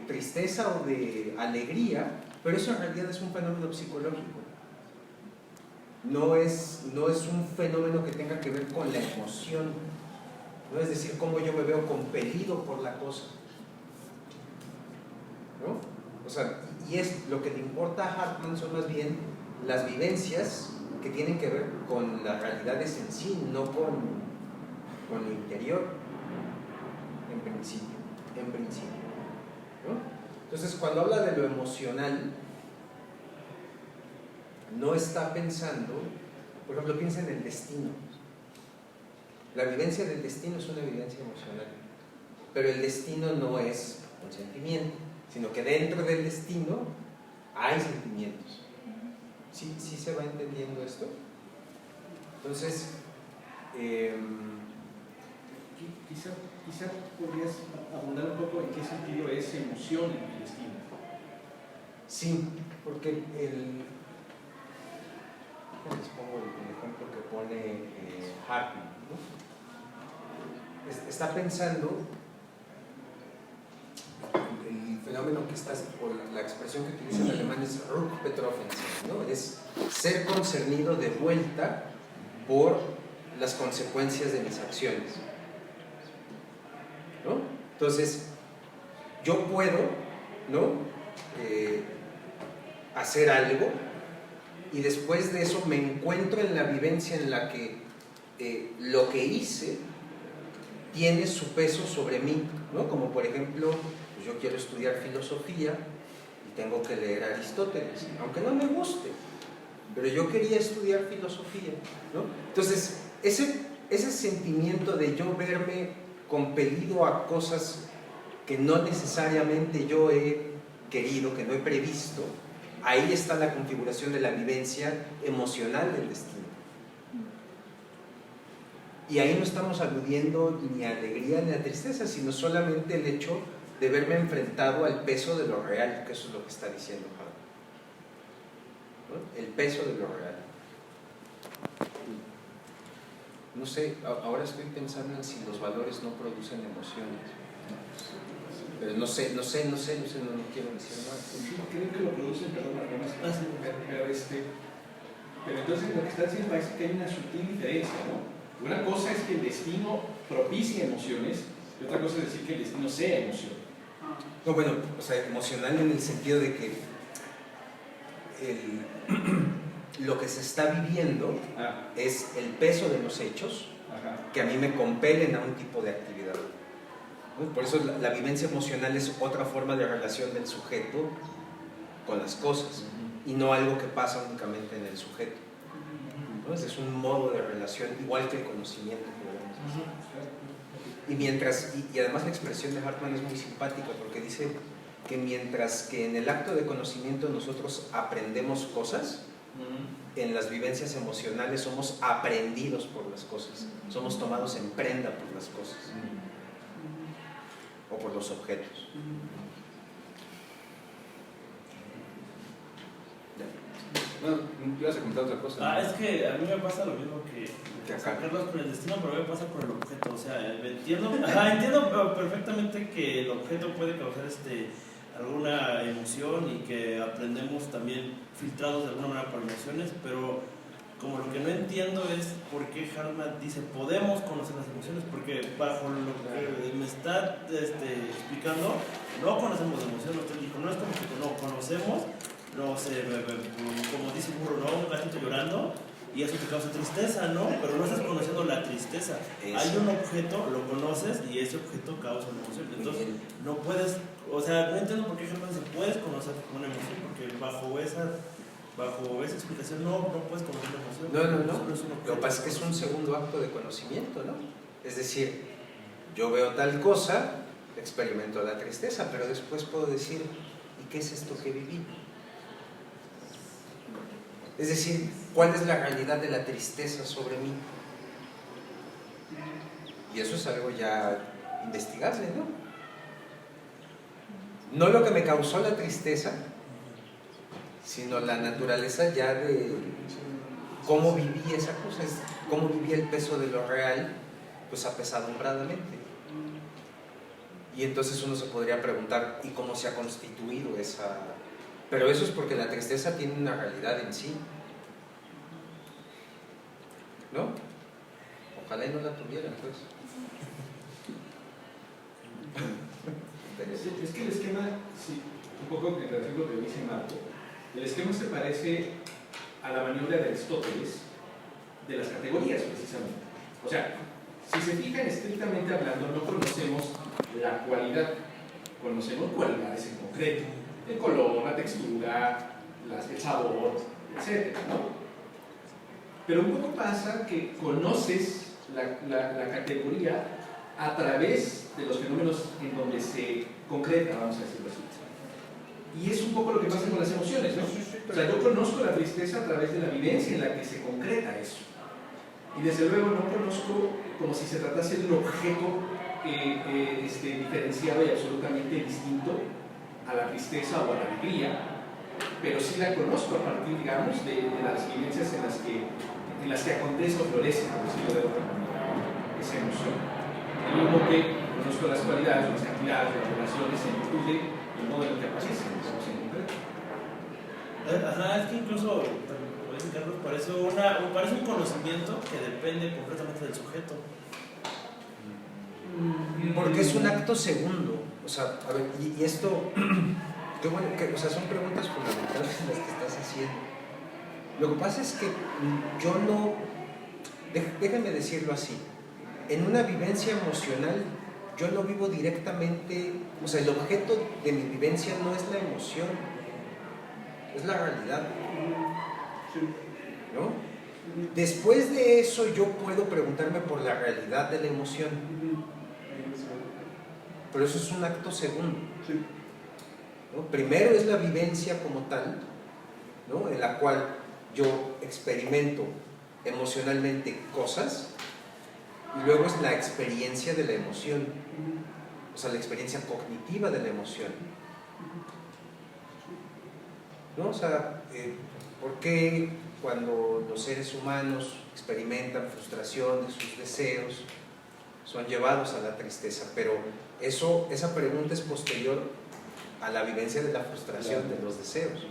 tristeza o de alegría, pero eso en realidad es un fenómeno psicológico. No es un fenómeno que tenga que ver con la emoción, no es decir, cómo yo me veo compelido por la cosa, ¿no? O sea, y es lo que le importa a Hartman son más bien las vivencias que tienen que ver con las realidades en sí, no con lo interior, en principio, ¿no? Entonces, cuando habla de lo emocional, no está pensando, por ejemplo, piensa en el destino. La vivencia del destino es una vivencia emocional, pero el destino no es un sentimiento, sino que dentro del destino hay sentimientos. ¿Sí se va entendiendo esto? Entonces, quizá podrías abundar un poco en qué sentido es emoción en el destino. Sí, porque les pongo el ejemplo que pone Hartman, ¿no? Está pensando el fenómeno que está, o la expresión que utiliza en alemán es Rückbetroffensein, ¿no? Es ser concernido de vuelta por las consecuencias de mis acciones, ¿no? Entonces, yo puedo, ¿no? Hacer algo y después de eso me encuentro en la vivencia en la que lo que hice tiene su peso sobre mí, ¿no? Como por ejemplo, pues yo quiero estudiar filosofía y tengo que leer a Aristóteles, aunque no me guste, pero yo quería estudiar filosofía, ¿no? Entonces, ese sentimiento de yo verme compelido a cosas que no necesariamente yo he querido, que no he previsto, ahí está la configuración de la vivencia emocional del destino. Y ahí no estamos aludiendo ni a alegría ni a tristeza, sino solamente el hecho de verme enfrentado al peso de lo real, que eso es lo que está diciendo Hartman, ¿no? El peso de lo real. No sé, ahora estoy pensando en si los valores no producen emociones. Pero no quiero decir nada. Sí, creo que lo producen, perdón, pero entonces lo que está diciendo parece que hay una sutil diferencia, ¿no? Una cosa es que el destino propicie emociones y otra cosa es decir que el destino sea emoción. No, bueno, o sea, emocional en el sentido de que lo que se está viviendo es el peso de los hechos que a mí me compelen a un tipo de actividad. Por eso la vivencia emocional es otra forma de relación del sujeto con las cosas y no algo que pasa únicamente en el sujeto. Entonces es un modo de relación igual que el conocimiento, y además la expresión de Hartman es muy simpática porque dice que mientras que en el acto de conocimiento nosotros aprendemos cosas, en las vivencias emocionales somos aprendidos por las cosas, somos tomados en prenda por las cosas o por los objetos. Bueno, ibas a comentar otra cosa. Es que a mí me pasa lo mismo que Carlos con el destino, pero a mí me pasa con el objeto. O sea, entiendo perfectamente que el objeto puede causar alguna emoción y que aprendemos también filtrados de alguna manera por emociones, pero como lo que no entiendo es por qué Hartman dice podemos conocer las emociones, porque bajo lo que me está explicando, no conocemos emociones. Usted dijo, no es como que no conocemos, no sé, como dice el burro, ¿no? Un gatito llorando y eso te causa tristeza, ¿no? Pero no estás conociendo la tristeza. Hay un objeto, lo conoces y ese objeto causa una emoción. Entonces, no puedes, o sea, no entiendo por qué Hartman se puede conocer una emoción, porque bajo esa bajo esa explicación no puedes conocer la emoción. No. Solo es un Lo objeto. que pasa es que es un segundo acto de conocimiento, ¿no? Es decir, yo veo tal cosa, experimento la tristeza, pero después puedo decir, ¿y qué es esto que viví? Es decir, ¿cuál es la realidad de la tristeza sobre mí? Y eso es algo ya investigable, ¿no? No lo que me causó la tristeza, sino la naturaleza ya de cómo viví esa cosa, es cómo viví el peso de lo real, pues apesadumbradamente. Y entonces uno se podría preguntar, ¿y cómo se ha constituido esa...? Pero eso es porque la tristeza tiene una realidad en sí, ¿no? Ojalá y no la tuvieran, pues. Es que el esquema, sí, un poco en relación con lo que dice Marco, el esquema se parece a la maniobra de Aristóteles de las categorías, precisamente. O sea, si se fijan estrictamente hablando, no conocemos la cualidad, conocemos cualidades en concreto, el color, la textura, el sabor, etc., ¿no? Pero un poco pasa que conoces la categoría a través de los fenómenos en donde se concreta, vamos a decirlo así. Y es un poco lo que pasa con las emociones, ¿no? O sea, yo conozco la tristeza a través de la vivencia en la que se concreta eso. Y desde luego no conozco como si se tratase de un objeto diferenciado y absolutamente distinto a la tristeza o a la alegría, pero sí la conozco a partir, digamos, de las vivencias en las que acontece o florece, por decirlo de otra manera, esa emoción. De mismo que conozco las cualidades, las cantidades, las relaciones en virtud del modo en el que aparecen, digamos, en concreto. Ajá, es que incluso, como dice Carlos, parece un conocimiento que depende completamente del sujeto. Porque es un acto segundo. O sea, a ver, y esto, qué bueno, o sea, son preguntas fundamentales las que estás haciendo. Lo que pasa es que yo no, déjame decirlo así, en una vivencia emocional yo no vivo directamente, o sea, el objeto de mi vivencia no es la emoción, es la realidad, ¿no? Después de eso yo puedo preguntarme por la realidad de la emoción, pero eso es un acto segundo, ¿no? Primero es la vivencia como tal, ¿no? En la cual yo experimento emocionalmente cosas, y luego es la experiencia de la emoción, o sea, la experiencia cognitiva de la emoción, ¿no? O sea, ¿por qué cuando los seres humanos experimentan frustración de sus deseos son llevados a la tristeza? Pero esa pregunta es posterior a la vivencia de la frustración de los deseos.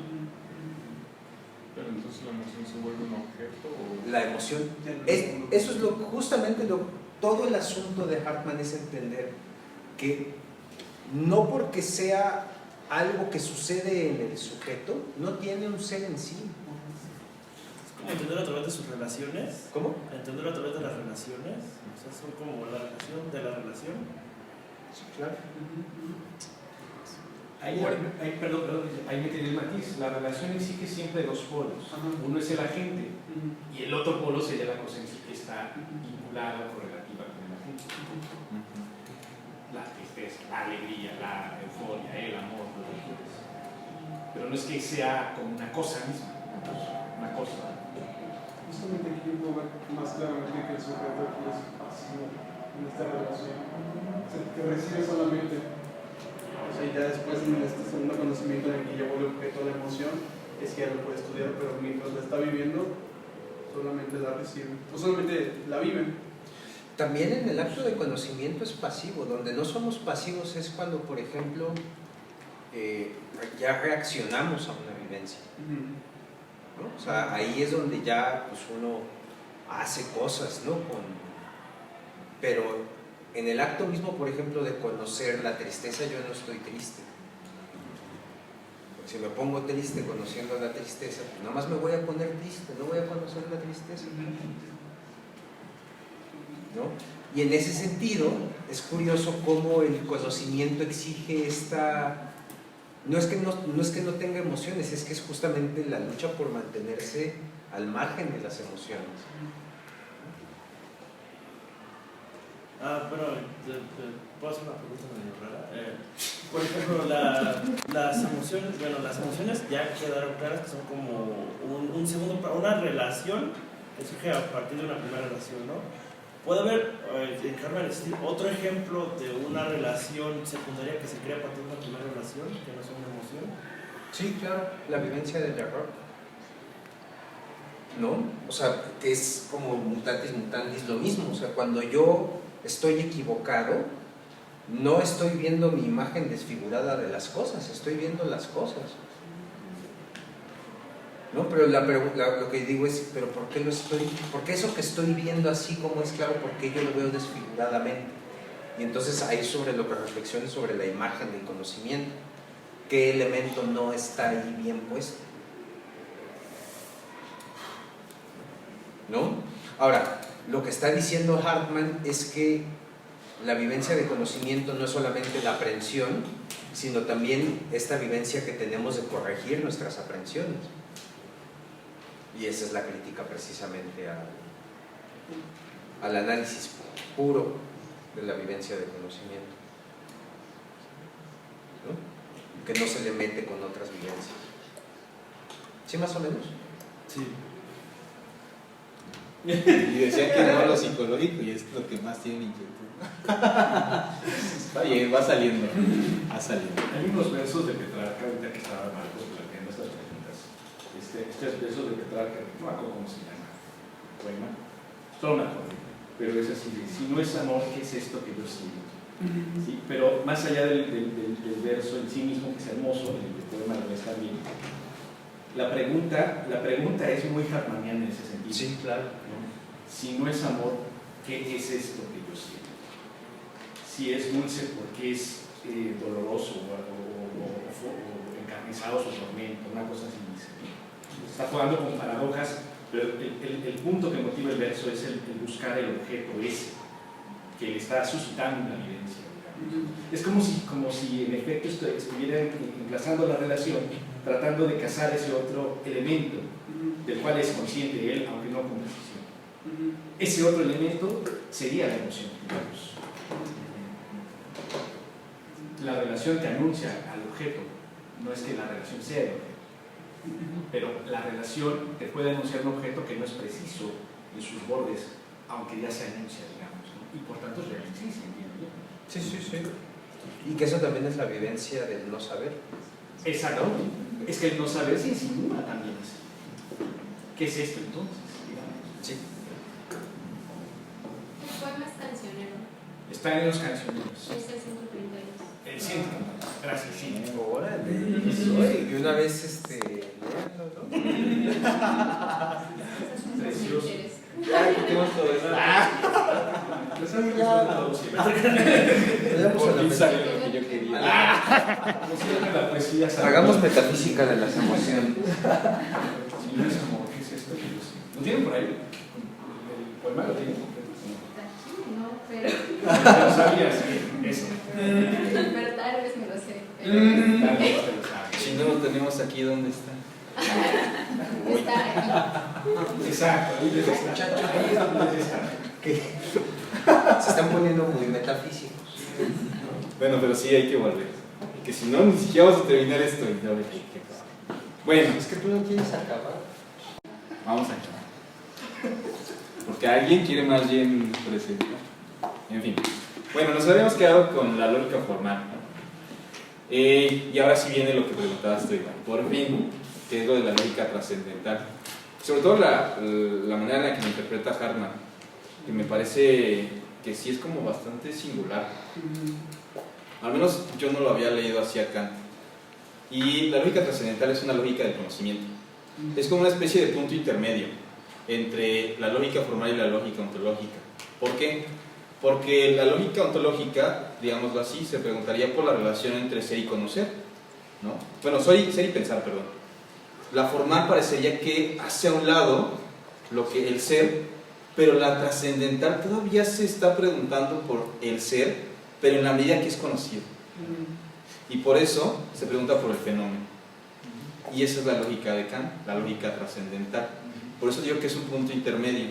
Pero entonces la emoción se vuelve un objeto o... La emoción, eso es justamente todo el asunto de Hartmann, es entender que no porque sea algo que sucede en el sujeto, no tiene un ser en sí. Es como entender a través de sus relaciones. ¿Cómo? Entender a través de las relaciones. O sea, son como la relación de la relación. Sí, claro. Ahí me tiene el matiz. La relación exige siempre dos polos. Uno es el agente y el otro polo sería la cosa en sí que está vinculada o correlativa con el agente. La tristeza, la alegría, la euforia, el amor, lo que quieras. Pero no es que sea como una cosa misma, una cosa. Justamente aquí puedo ver más claramente que el sujeto aquí es pasivo en esta relación. O sea, que recibe solamente. O sea, ya después en este segundo conocimiento en el que ya vuelve objeto de la emoción, es que ya lo puede estudiar, pero mientras la está viviendo, solamente la recibe. O solamente la viven. También en el acto de conocimiento es pasivo. Donde no somos pasivos es cuando, por ejemplo, ya reaccionamos a una vivencia, ¿no? O sea, ahí es donde ya pues, uno hace cosas, ¿no? Pero en el acto mismo, por ejemplo, de conocer la tristeza, yo no estoy triste. Si me pongo triste conociendo la tristeza, pues nada más me voy a poner triste, no voy a conocer la tristeza, ¿no? Y en ese sentido es curioso cómo el conocimiento exige no es que no tenga emociones, es que es justamente la lucha por mantenerse al margen de las emociones. Pero puedo hacer una pregunta medio rara. Por ejemplo, las emociones ya quedaron claras que son como un segundo, una relación que surge a partir de una primera relación, ¿no? ¿Puede haber, en Hartman, otro ejemplo de una relación secundaria que se crea a partir de una primera relación, que no es una emoción? Sí, claro, la vivencia del error. ¿No? O sea, que es como mutatis mutandis lo mismo. O sea, cuando yo estoy equivocado, no estoy viendo mi imagen desfigurada de las cosas, estoy viendo las cosas. ¿No? Pero lo que digo es, ¿pero por qué eso que estoy viendo así como es claro, por qué yo lo veo desfiguradamente? Y entonces ahí sobre lo que reflexiones sobre la imagen del conocimiento, ¿qué elemento no está ahí bien puesto? ¿No? Ahora, lo que está diciendo Hartman es que la vivencia de conocimiento no es solamente la aprehensión, sino también esta vivencia que tenemos de corregir nuestras aprehensiones. Y esa es la crítica precisamente al análisis puro de la vivencia de conocimiento, ¿no? Que no se le mete con otras vivencias. ¿Sí, más o menos? Sí. Y decían que no a lo psicológico y es lo que más tiene inquietud. Está bien, va saliendo. Hay unos versos de Petrarca, ahorita que estaba Marcos planteando estas preguntas. Estos versos de Petrarca, no me acuerdo cómo se llama el poema, solo me acuerdo, pero es así: si no es amor, ¿qué es esto que yo siento? ¿Sí? Pero más allá del verso en sí mismo, que es hermoso, el poema lo es también. La pregunta es muy hartmanniana en ese sentido. Sí, claro. ¿No? Si no es amor, ¿qué es esto que yo siento? Si es dulce, ¿por qué es doloroso o encarnizado su tormento? Una cosa así. Está jugando con paradojas, pero el punto que motiva el verso es el buscar el objeto ese que le está suscitando una vivencia. Es como si en efecto estuvieran emplazando la relación, tratando de cazar ese otro elemento del cual es consciente él, aunque no con precisión. Ese otro elemento sería la emoción, digamos. La relación que anuncia al objeto, no es que la relación sea el objeto, pero la relación te puede anunciar un objeto que no es preciso en sus bordes, aunque ya se anuncia, digamos, ¿no? Y por tanto es real, sí, entiendo yo. Sí. Y que eso también es la vivencia del no saber. Exacto. Es que el no saber se insinúa también así. ¿Qué es esto entonces? Sí. El poema es cancionero. Está en los cancioneros. Es el 132. El 100. Gracias, sí. Órale. Y una vez léanlo, ¿no? Precioso. Ay, tenemos todo eso. Pues a mí ya Por fin salió lo que yo quería. la poesía. Hagamos metafísica de las emociones. Si no es amor, ¿qué es esto que yo siento? ¿Lo tienen por ahí? El poema lo tienen completo. No, pero. No sabía, sí, eso. Pero tal vez me lo sé. Si no lo tenemos aquí, ¿dónde está? Está aquí. Exacto, ahí les está. Ahí es donde les está. Se están poniendo muy metafísicos. Bueno, pero sí hay que volver. Que si no, ni siquiera vamos a terminar esto. Y no, ¿qué pasa? Bueno, Es que tú no quieres acabar. vamos a acabar. Porque alguien quiere más bien presentar. En fin. Bueno, nos habíamos quedado con la lógica formal, ¿no? Y ahora sí viene lo que preguntabas tú, Iván. Por fin, que es lo de la lógica trascendental. Sobre todo la manera en la que lo interpreta Hartman, que me parece que sí es como bastante singular. Al menos yo no lo había leído así a Kant. Y la lógica trascendental es una lógica del conocimiento. Es como una especie de punto intermedio entre la lógica formal y la lógica ontológica. ¿Por qué? Porque la lógica ontológica, digámoslo así, se preguntaría por la relación entre ser y conocer, ¿no? Bueno, ser y pensar, perdón. La formal parecería que hace a un lado lo que el ser, pero la trascendental todavía se está preguntando por el ser, pero en la medida que es conocido. Y por eso se pregunta por el fenómeno. Y esa es la lógica de Kant, la lógica trascendental. Por eso digo que es un punto intermedio.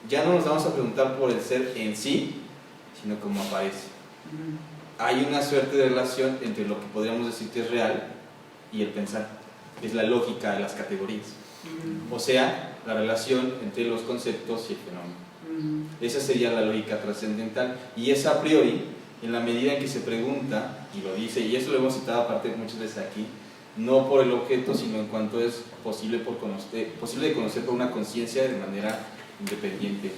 Ya no nos vamos a preguntar por el ser en sí, sino cómo aparece. Hay una suerte de relación entre lo que podríamos decir que es real y el pensar. Es la lógica de las categorías. O sea, la relación entre los conceptos y el fenómeno. Esa sería la lógica trascendental. Y es a priori, en la medida en que se pregunta, y lo dice, y eso lo hemos citado aparte muchas veces aquí, no por el objeto, sino en cuanto es posible de conocer por una conciencia de manera independiente.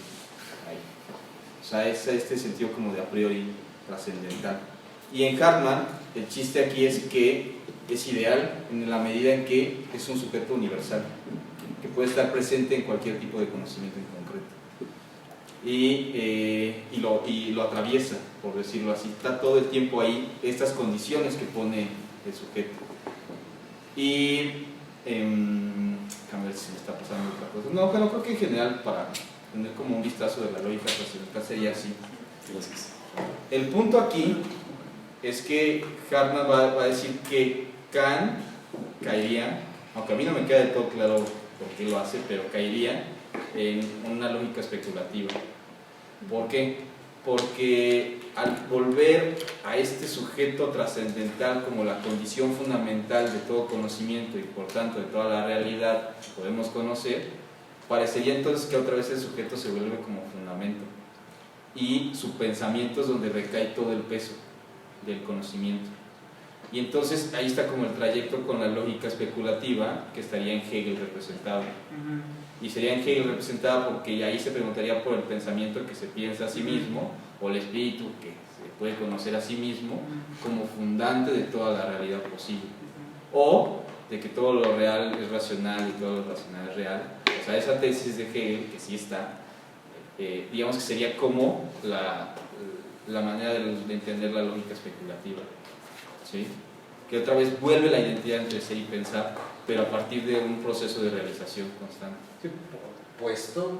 O sea, es este sentido como de a priori trascendental. Y en Hartmann, el chiste aquí es que es ideal en la medida en que es un sujeto universal, que puede estar presente en cualquier tipo de conocimiento en concreto. Y lo atraviesa, por decirlo así. Está todo el tiempo ahí, estas condiciones que pone el sujeto. Y a ver si me está pasando otra cosa. No, pero creo que en general, para tener como un vistazo de la lógica trascendental, sería así. Gracias. El punto aquí es que Hartmann va a decir que Kant caería, aunque a mí no me queda del todo claro por qué lo hace, pero caería en una lógica especulativa. ¿Por qué? Porque al volver a este sujeto trascendental como la condición fundamental de todo conocimiento y por tanto de toda la realidad que podemos conocer, parecería entonces que otra vez el sujeto se vuelve como fundamento y su pensamiento es donde recae todo el peso del conocimiento. Y entonces ahí está como el trayecto con la lógica especulativa que estaría en Hegel representado. Y sería en Hegel representada porque ahí se preguntaría por el pensamiento que se piensa a sí mismo, o el espíritu que se puede conocer a sí mismo como fundante de toda la realidad posible, o de que todo lo real es racional y todo lo racional es real. O sea, esa tesis de Hegel, que sí está, digamos que sería como la manera de entender la lógica especulativa, ¿sí? Que otra vez vuelve la identidad entre ser y pensar, pero a partir de un proceso de realización constante. Sí, puesto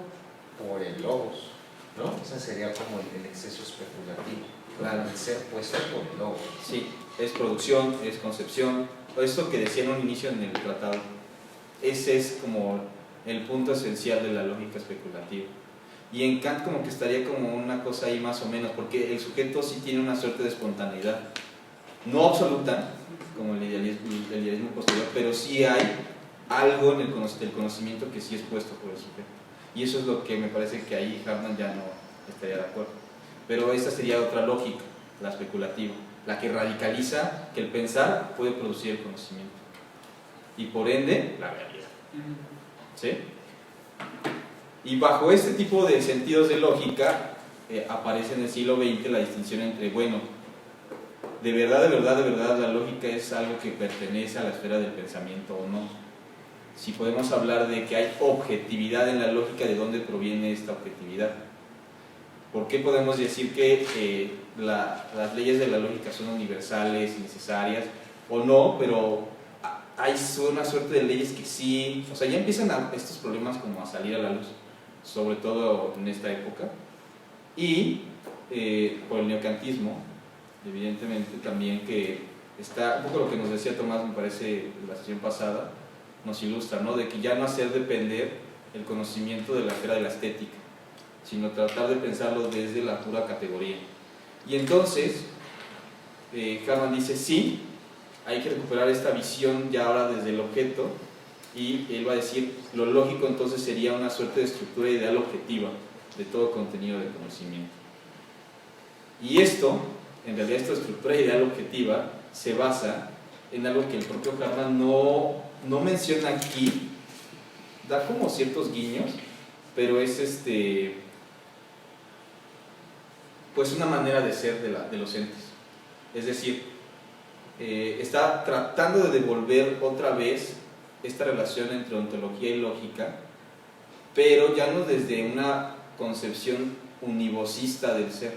por el logos, ¿no? Ese sería como el exceso especulativo. Claro. El ser puesto por el logos. Sí, es producción, es concepción, esto que decía en un inicio en el tratado. Ese es como el punto esencial de la lógica especulativa. Y en Kant como que estaría como una cosa ahí más o menos, porque el sujeto sí tiene una suerte de espontaneidad, no absoluta, como el idealismo posterior, pero sí hay algo en el conocimiento que sí es puesto por el sujeto. Y eso es lo que me parece que ahí Hartmann ya no estaría de acuerdo. Pero esa sería otra lógica, la especulativa, la que radicaliza que el pensar puede producir el conocimiento. Y por ende, la realidad. ¿Sí? Y bajo este tipo de sentidos de lógica aparece en el siglo XX la distinción entre, bueno, de verdad, la lógica es algo que pertenece a la esfera del pensamiento o no. Si podemos hablar de que hay objetividad en la lógica, ¿de dónde proviene esta objetividad? ¿Por qué podemos decir que las leyes de la lógica son universales y necesarias o no? Pero hay una suerte de leyes que sí, o sea, ya empiezan estos problemas como a salir a la luz, sobre todo en esta época, y por el neocantismo, evidentemente también, que está un poco lo que nos decía Tomás, me parece, en la sesión pasada, nos ilustra, ¿no? De que ya no hacer depender el conocimiento de la esfera de la estética, sino tratar de pensarlo desde la pura categoría. Y entonces Hartmann dice, sí, hay que recuperar esta visión ya ahora desde el objeto, y él va a decir, lo lógico entonces sería una suerte de estructura ideal objetiva de todo contenido de conocimiento. Y esto, en realidad esta estructura ideal objetiva, se basa en algo que el propio Hartmann no menciona aquí, da como ciertos guiños, pero es pues una manera de ser de los entes. Es decir, está tratando de devolver otra vez esta relación entre ontología y lógica, pero ya no desde una concepción univocista del ser,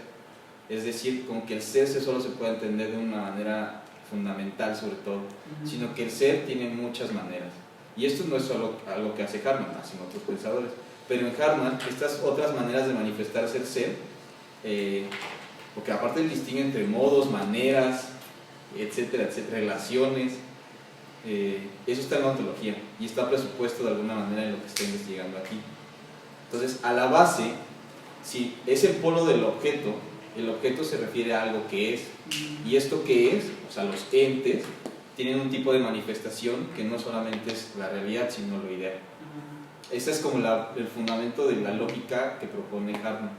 es decir, como que el ser solo se puede entender de una manera fundamental sobre todo, sino que el ser tiene muchas maneras, y esto no es solo algo que hace Hartmann, sino otros pensadores, pero en Hartmann estas otras maneras de manifestarse el ser, porque aparte él distingue entre modos, maneras, etcétera, etcétera, relaciones. Eso está en la ontología y está presupuesto de alguna manera en lo que está investigando aquí. Entonces, a la base, si es el polo del objeto, el objeto se refiere a algo que es, y esto que es, o sea, los entes, tienen un tipo de manifestación que no solamente es la realidad, sino lo ideal. Ese es como el fundamento de la lógica que propone Hartmann,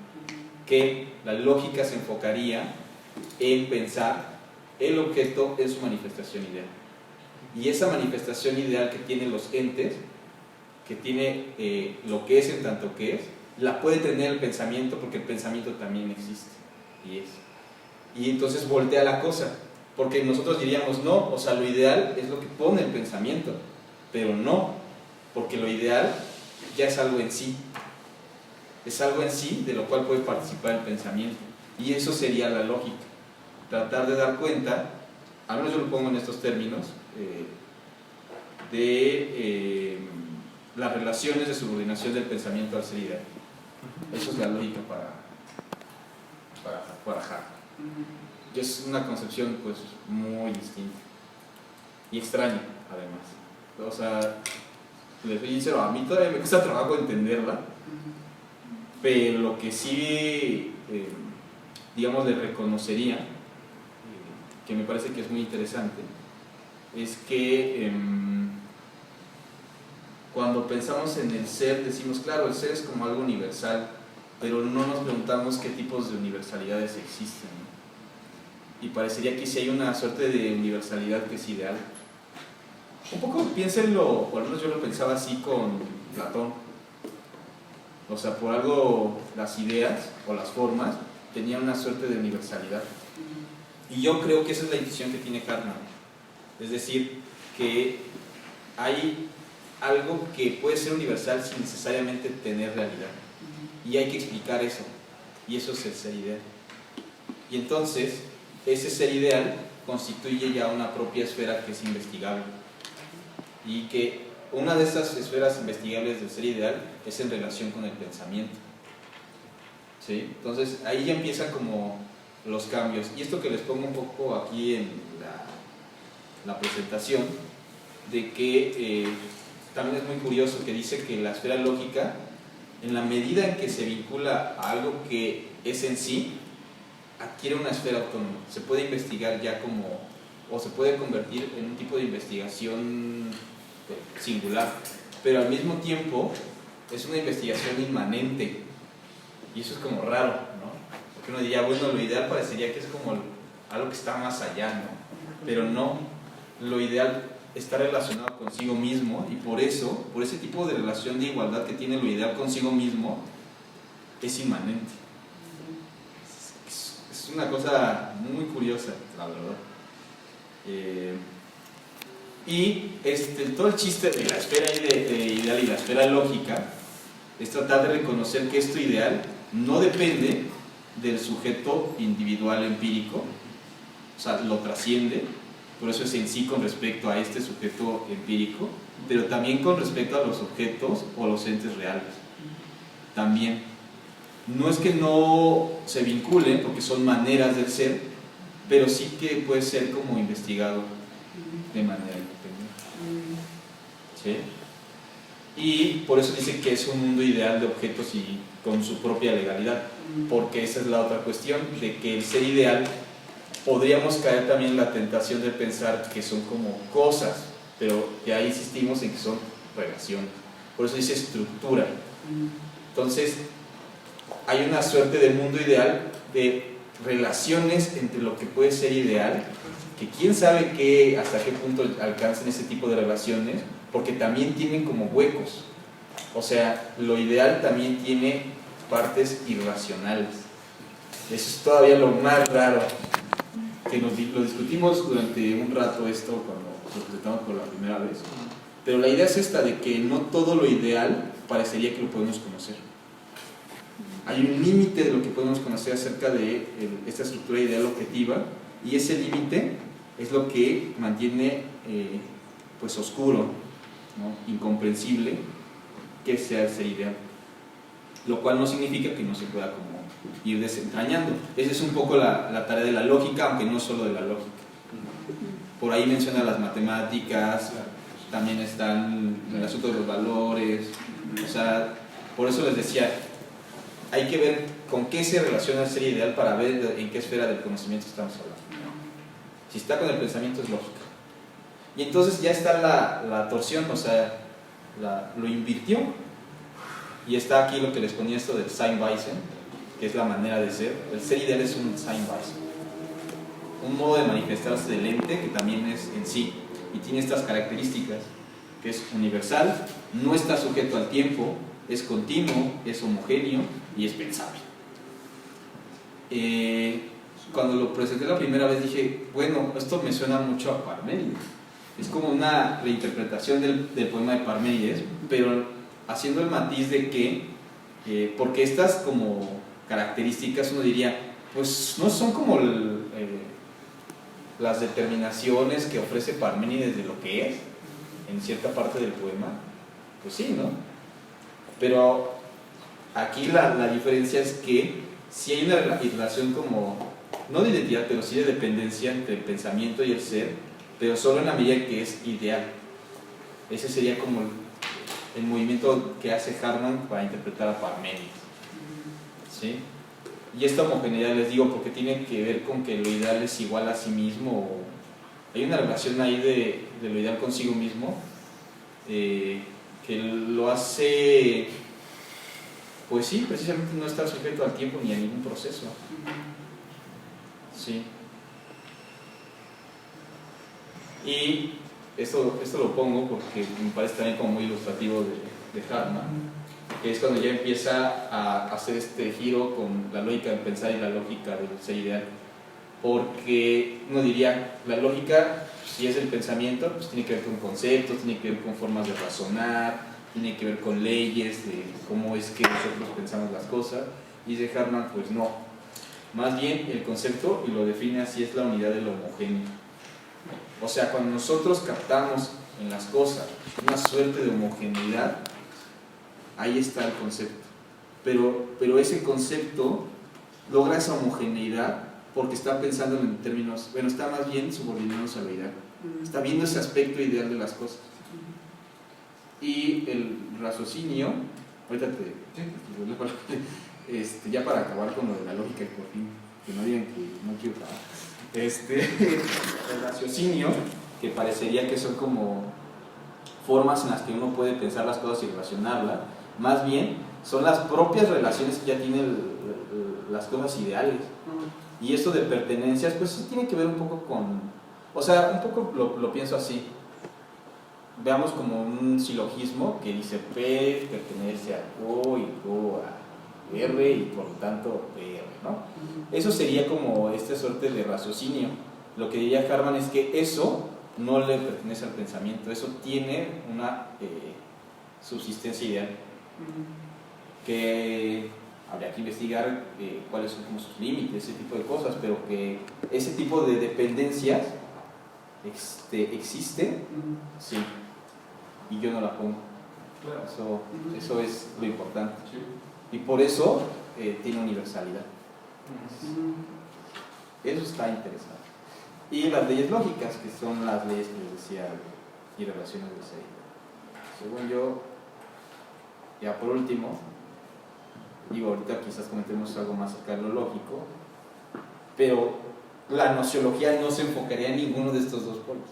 que la lógica se enfocaría en pensar el objeto en su manifestación ideal. Y esa manifestación ideal que tienen los entes, que tiene lo que es en tanto que es, la puede tener el pensamiento, porque el pensamiento también existe y es. Y entonces voltea la cosa, porque nosotros diríamos no, o sea, lo ideal es lo que pone el pensamiento, pero no, porque lo ideal ya es algo en sí, es algo en sí de lo cual puede participar el pensamiento, y eso sería la lógica, tratar de dar cuenta, al menos yo lo pongo en estos términos, de las relaciones de subordinación del pensamiento al ser ideal. Eso es la lógica para Hartmann. Y es una concepción pues muy distinta y extraña además. O sea, les soy sincero, a mí todavía me cuesta trabajo entenderla, pero lo que sí digamos le reconocería, que me parece que es muy interesante, es que cuando pensamos en el ser decimos, claro, el ser es como algo universal, pero no nos preguntamos qué tipos de universalidades existen, ¿no? Y parecería que sí hay una suerte de universalidad que es ideal. Un poco piénsenlo, o al menos yo lo pensaba así con Platón. O sea, por algo las ideas o las formas tenían una suerte de universalidad. Y yo creo que esa es la intuición que tiene Hartmann. Es decir, que hay algo que puede ser universal sin necesariamente tener realidad. Y hay que explicar eso. Y eso es el ser ideal. Y entonces, ese ser ideal constituye ya una propia esfera que es investigable. Y que una de esas esferas investigables del ser ideal es en relación con el pensamiento. ¿Sí? Entonces, ahí ya empiezan como los cambios. Y esto que les pongo un poco aquí en la presentación, de que también es muy curioso que dice que la esfera lógica, en la medida en que se vincula a algo que es en sí, adquiere una esfera autónoma. Se puede investigar ya como, o se puede convertir en un tipo de investigación singular, pero al mismo tiempo es una investigación inmanente. Y eso es como raro, ¿no? Porque uno diría, bueno, lo ideal parecería que es como algo que está más allá, ¿no? Pero no, lo ideal está relacionado consigo mismo, y por eso, por ese tipo de relación de igualdad que tiene lo ideal consigo mismo, es inmanente. Es una cosa muy curiosa, la verdad. Y todo el chiste de la esfera ideal y la esfera lógica es tratar de reconocer que esto ideal no depende del sujeto individual empírico, o sea, lo trasciende, por eso es en sí con respecto a este sujeto empírico, pero también con respecto a los objetos o los entes reales. También. No es que no se vinculen, porque son maneras del ser, pero sí que puede ser como investigado de manera independiente. ¿Sí? Y por eso dice que es un mundo ideal de objetos y con su propia legalidad, porque esa es la otra cuestión, de que el ser ideal podríamos caer también en la tentación de pensar que son como cosas, pero que ahí insistimos en que son relaciones. Por eso dice estructura. Entonces, hay una suerte de mundo ideal de relaciones entre lo que puede ser ideal, que quién sabe hasta qué punto alcanzan ese tipo de relaciones, porque también tienen como huecos. O sea, lo ideal también tiene partes irracionales. Eso es todavía lo más raro, que lo discutimos durante un rato esto cuando lo presentamos por la primera vez. Pero la idea es esta, de que no todo lo ideal parecería que lo podemos conocer. Hay un límite de lo que podemos conocer acerca de esta estructura ideal objetiva, y ese límite es lo que mantiene pues oscuro, ¿no? Incomprensible, que sea el ser ideal, lo cual no significa que no se pueda como ir desentrañando. Esa es un poco la tarea de la lógica, aunque no solo de la lógica. Por ahí menciona las matemáticas, también están el asunto de los valores, o sea, por eso les decía, hay que ver con qué se relaciona el ser ideal para ver en qué esfera del conocimiento estamos hablando. Si está con el pensamiento es lógica. Y entonces ya está la torsión, o sea, lo invirtió. Y está aquí lo que les ponía esto del Seinweisen, que es la manera de ser. El ser ideal es un Seinweisen, un modo de manifestarse del ente que también es en sí. Y tiene estas características, que es universal, no está sujeto al tiempo, es continuo, es homogéneo y es pensable. Cuando lo presenté la primera vez dije, bueno, esto me suena mucho a Parménides. Es como una reinterpretación del poema de Parménides, pero haciendo el matiz de que, porque estas como características uno diría, pues no son como las determinaciones que ofrece Parménides de lo que es en cierta parte del poema. Pues sí, ¿no? Pero aquí la diferencia es que si hay una relación como, no de identidad, pero sí de dependencia entre el pensamiento y el ser, pero solo en la medida que es ideal. Ese sería como el movimiento que hace Hartmann para interpretar a Parménides, ¿sí? Y esta homogeneidad, les digo, porque tiene que ver con que lo ideal es igual a sí mismo. Hay una relación ahí de lo ideal consigo mismo, que lo hace, pues sí, precisamente no estar sujeto al tiempo ni a ningún proceso. Sí. Y esto lo pongo porque me parece también como muy ilustrativo de Hartmann, que es cuando ya empieza a hacer este giro con la lógica del pensar y la lógica del ser ideal. Porque uno diría, la lógica, si es el pensamiento, pues tiene que ver con conceptos, tiene que ver con formas de razonar, tiene que ver con leyes de cómo es que nosotros pensamos las cosas. Y dice Hartmann, pues no, más bien el concepto, y lo define así, es la unidad de lo homogéneo. O sea, cuando nosotros captamos en las cosas una suerte de homogeneidad, ahí está el concepto. Pero ese concepto logra esa homogeneidad porque está pensando en términos, bueno, está más bien subordinándose a lo ideal. Está viendo ese aspecto ideal de las cosas. Y el raciocinio, ahorita ya para acabar con lo de la lógica y por fin, que no digan que no quiero acabar. El raciocinio, que parecería que son como formas en las que uno puede pensar las cosas y relacionarlas, más bien son las propias relaciones que ya tienen las cosas ideales. Y esto de pertenencias, pues sí tiene que ver un poco con, o sea, un poco lo pienso así. Veamos como un silogismo que dice P pertenece a O y O a R y por lo tanto R, ¿no? Eso sería como esta suerte de raciocinio. Lo que diría Hartmann es que eso no le pertenece al pensamiento, eso tiene una subsistencia ideal. Que habría que investigar cuáles son como sus límites, ese tipo de cosas, pero que ese tipo de dependencias existe, sí, y yo no la pongo. Eso es lo importante. Y por eso tiene universalidad. Eso está interesante. Y las leyes lógicas, que son las leyes que les decía, y relaciones del ser. Según yo, ya por último, digo, ahorita quizás comentemos algo más acerca de lo lógico, pero la nociología no se enfocaría en ninguno de estos dos polos,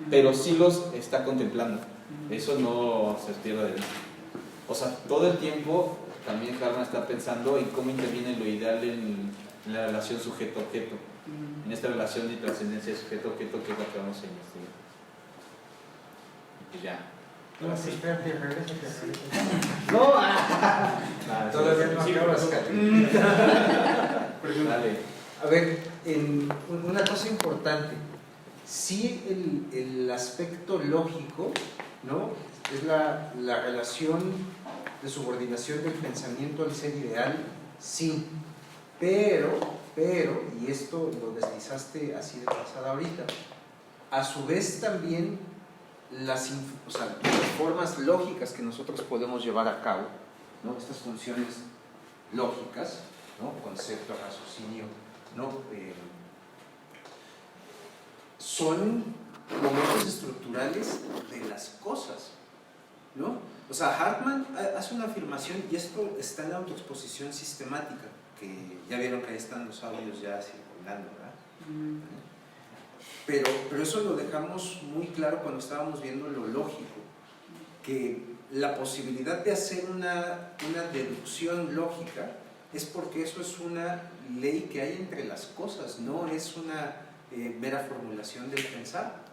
pero sí los está contemplando. Eso no se pierda de vista. O sea, todo el tiempo también Hartmann está pensando en cómo interviene lo ideal en la relación sujeto-objeto, en esta relación de trascendencia de sujeto-objeto, que es la que vamos a investigar. Y pues ya. No, sí, espérate, regresa. No, todavía no acabas, Dale. A ver, una cosa importante, sí el aspecto lógico, ¿no? Es la relación de subordinación del pensamiento al ser ideal, sí, pero, y esto lo deslizaste así de pasada ahorita, a su vez también las formas lógicas que nosotros podemos llevar a cabo, ¿no? Estas funciones lógicas, ¿no? Concepto, raciocinio, ¿no? son momentos estructurales de las cosas, ¿no? O sea, Hartman hace una afirmación, y esto está en la autoexposición sistemática, que ya vieron que ahí están los audios ya circulando, ¿verdad? Pero eso lo dejamos muy claro cuando estábamos viendo lo lógico, que la posibilidad de hacer una deducción lógica es porque eso es una ley que hay entre las cosas, no es una mera formulación del pensar,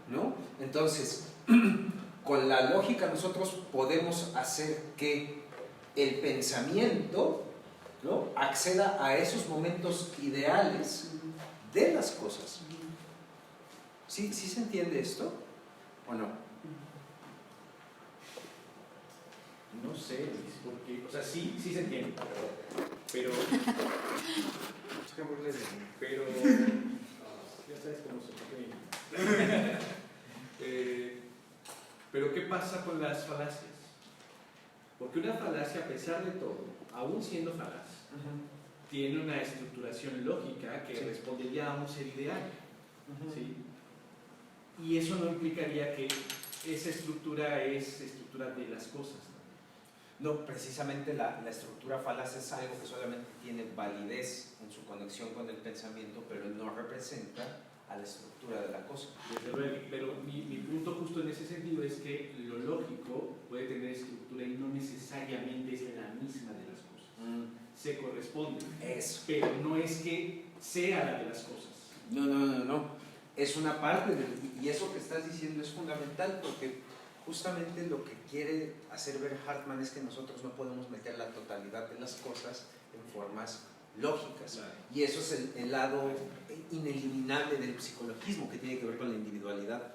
¿no? Entonces, con la lógica nosotros podemos hacer que el pensamiento, ¿no?, acceda a esos momentos ideales de las cosas. ¿Sí se entiende esto o no? No sé, Luis, porque, o sea, sí se entiende, pero ya sabes cómo se pero ¿qué pasa con las falacias? Porque una falacia, a pesar de todo, aún siendo falaz, tiene una estructuración lógica que respondería a un ser ideal, ¿sí? Y eso no implicaría que esa estructura es estructura de las cosas, ¿no? No, precisamente la estructura falaz es algo que solamente tiene validez en su conexión con el pensamiento, pero no representa a la estructura de la cosa. Desde luego, pero mi punto justo en ese sentido es que lo lógico puede tener estructura y no necesariamente es la misma de las cosas. Se corresponde, pero no es que sea la de las cosas. No. Es una parte y eso que estás diciendo es fundamental, porque justamente lo que quiere hacer ver Hartman es que nosotros no podemos meter la totalidad de las cosas en formas lógicas. Claro. Y eso es el lado ineliminable del psicologismo, que tiene que ver con la individualidad,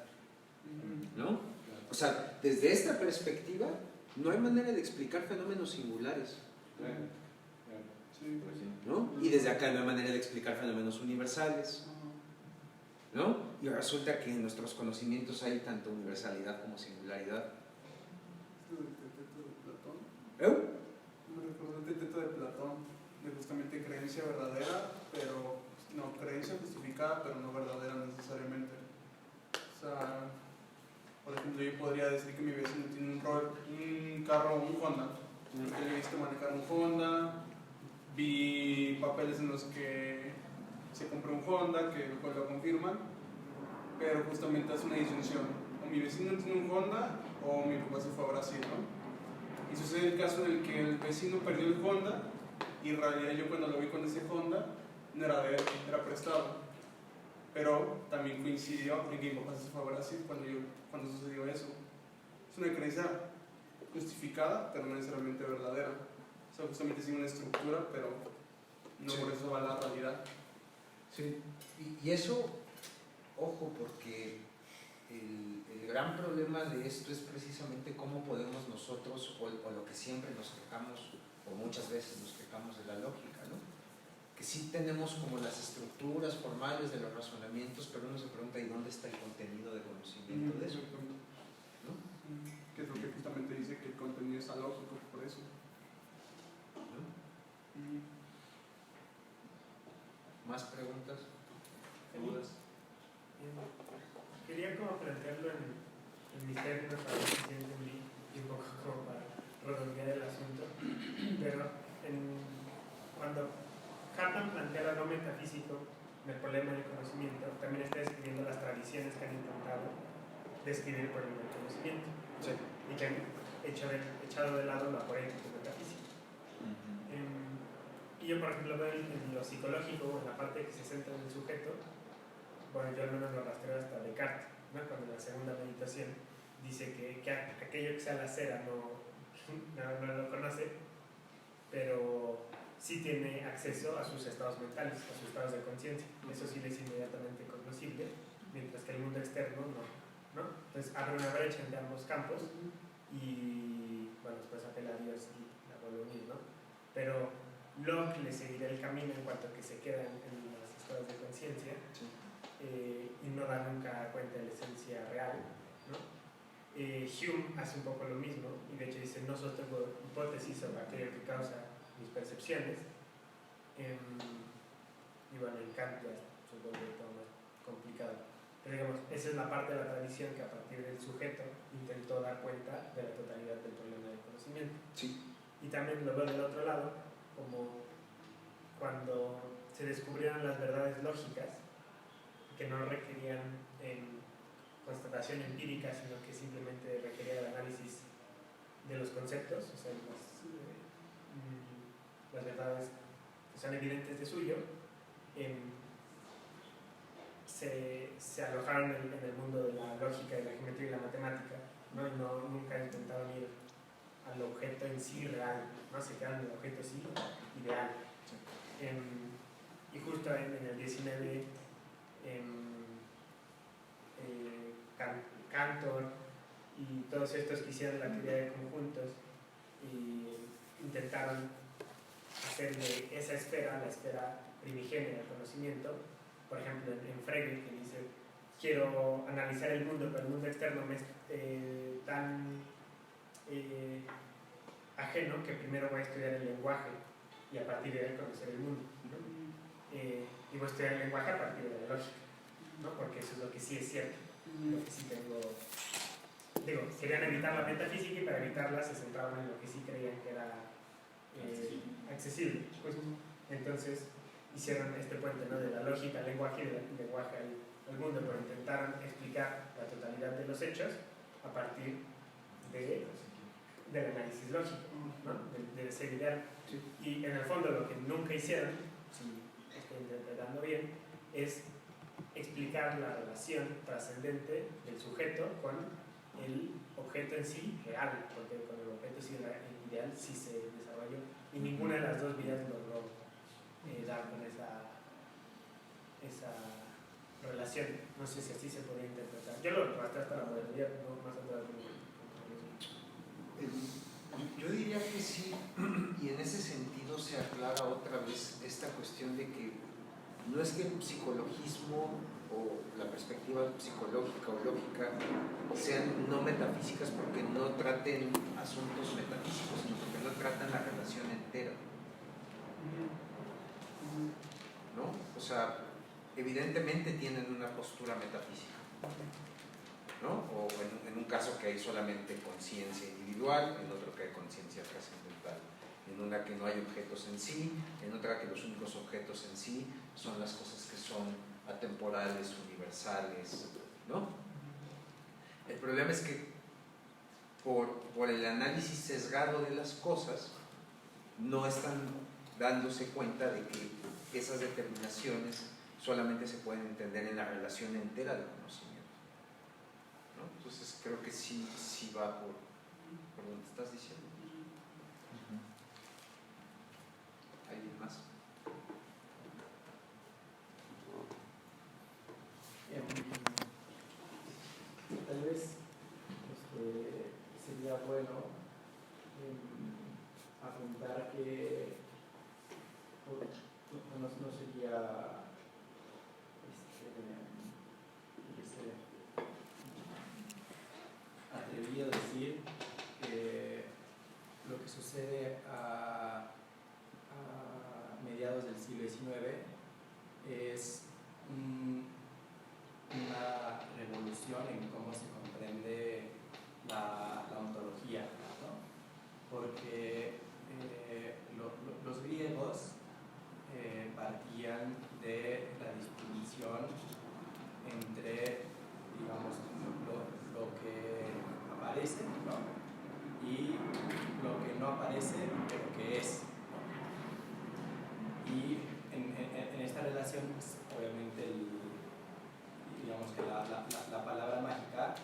¿no? O sea, desde esta perspectiva no hay manera de explicar fenómenos singulares, ¿no? Y desde acá no hay manera de explicar fenómenos universales, ¿no? Y resulta que en nuestros conocimientos hay tanto universalidad como singularidad. ¿El teteto de Platón? Me recordó el teteto de Platón, de justamente creencia verdadera, pero no, creencia justificada, pero no verdadera necesariamente. O sea, por ejemplo, yo podría decir que mi vecino tiene un carro, un Honda. Yo he visto manejar un Honda, vi papeles en los que se compró un Honda, que pues lo confirman, pero justamente hace una disyunción. O mi vecino tiene un Honda, o mi papá se fue a Brasil, ¿no? Y sucede el caso en el que el vecino perdió el Honda, y en realidad yo cuando lo vi con ese Honda, no era de él, era prestado. Pero también coincidió en que mi papá se fue a Brasil cuando sucedió eso. Es una creencia justificada, pero no necesariamente verdadera. O sea, justamente sigue una estructura, pero no por eso va a la realidad. Sí, y eso, ojo, porque el gran problema de esto es precisamente cómo podemos nosotros, o lo que siempre nos quejamos, o muchas veces nos quejamos de la lógica, ¿no? Que sí tenemos como las estructuras formales de los razonamientos, pero uno se pregunta, ¿y dónde está el contenido de conocimiento de eso? ¿No? Que es lo que justamente dice que el contenido es alógico, por eso. ¿No? ¿Más preguntas? ¿Dudas? Quería como plantearlo en mis términos para ver si entendí y un poco como para redondear el asunto, pero cuando Hartman plantea lo no metafísico del problema del conocimiento, también está describiendo las tradiciones que han intentado describir el problema del conocimiento, y que han echado de lado la poética metafísica. Y yo, por ejemplo, veo en lo psicológico, en la parte que se centra en el sujeto, bueno, yo al menos lo rastreo hasta Descartes, ¿no? Cuando en la segunda meditación dice que aquello que sea la cera no lo conoce, pero sí tiene acceso a sus estados mentales, a sus estados de conciencia. Eso sí le es inmediatamente cognoscible, mientras que el mundo externo no. Entonces abre una brecha entre ambos campos y, bueno, después apela a Dios y la vuelve a unir, ¿no? Pero Locke le seguirá el camino en cuanto a que se queda en los estados de conciencia, y no da nunca cuenta de la esencia real, ¿no? Hume hace un poco lo mismo, y de hecho dice: no sostengo hipótesis sobre aquello que causa mis percepciones, y bueno, en Kant ya se vuelve todo más complicado. Pero digamos, esa es la parte de la tradición que a partir del sujeto intentó dar cuenta de la totalidad del problema del conocimiento. Sí. Y también lo veo del otro lado, como cuando se descubrieron las verdades lógicas, que no requerían constatación empírica, sino que simplemente requería el análisis de los conceptos, o sea, las verdades que son evidentes de suyo, se alojaron en el mundo de la lógica, de la geometría y la matemática, ¿no? Y nunca intentaron ir al objeto en sí real, ¿no? Se quedaron en el objeto sí ideal. Y justo en el 19, Cantor y todos estos que hicieron la teoría de conjuntos y intentaron hacer de esa esfera la esfera primigenia del conocimiento. Por ejemplo, en Frege, que dice: quiero analizar el mundo, pero el mundo externo me es tan ajeno que primero voy a estudiar el lenguaje y a partir de ahí conocer el mundo, ¿no? Y voy a estudiar el lenguaje a partir de la lógica, ¿no? Porque eso es lo que sí es cierto, lo que sí tengo. Digo, querían evitar la metafísica y para evitarla se centraban en lo que sí creían que era accesible. Pues, entonces hicieron este puente, ¿no? De la lógica al lenguaje y del lenguaje al mundo, pero intentaron explicar la totalidad de los hechos a partir del análisis lógico, ¿no? Del ser ideal. Sí. Y en el fondo lo que nunca hicieron, si estoy interpretando bien, es explicar la relación trascendente del sujeto con el objeto en sí real, porque con el objeto sí ideal sí se desarrolló y ninguna de las dos vías logró dar con esa relación. No sé si así se podría interpretar. Yo lo arrastré hasta la modernidad, no más atrás. Yo diría que sí, y en ese sentido se aclara otra vez esta cuestión de que no es que el psicologismo o la perspectiva psicológica o lógica sean no metafísicas porque no traten asuntos metafísicos, sino porque no tratan la relación entera, ¿no? O sea, evidentemente tienen una postura metafísica, ¿no? O en un caso que hay solamente conciencia individual, en otro que hay conciencia trascendental, en una que no hay objetos en sí, en otra que los únicos objetos en sí son las cosas que son atemporales, universales, ¿no? El problema es que por el análisis sesgado de las cosas no están dándose cuenta de que esas determinaciones solamente se pueden entender en la relación entera del conocimiento, ¿no? Entonces creo que sí va por donde estás diciendo. ¿Alguien más? Tal vez sería bueno apuntar que no sería atrevido decir que lo que sucede a mediados del siglo XIX es una revolución en cómo se comprende la ontología, ¿no? Porque los griegos partían de la distinción entre, digamos, lo que aparece, ¿no? Y lo que no aparece, pero que es. Y en esta relación, pues, obviamente, digamos que la palabra mágica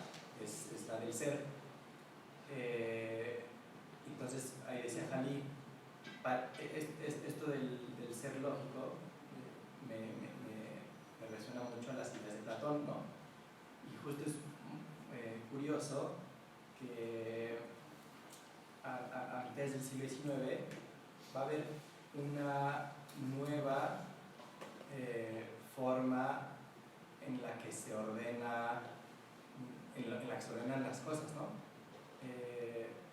es la del ser. Entonces, ahí decía Jalí, esto del ser lógico me resuena mucho a las ideas de Platón, ¿no? Y justo es curioso que antes del siglo XIX va a haber una nueva forma en la que se ordena, en la que se ordenan las cosas, ¿no?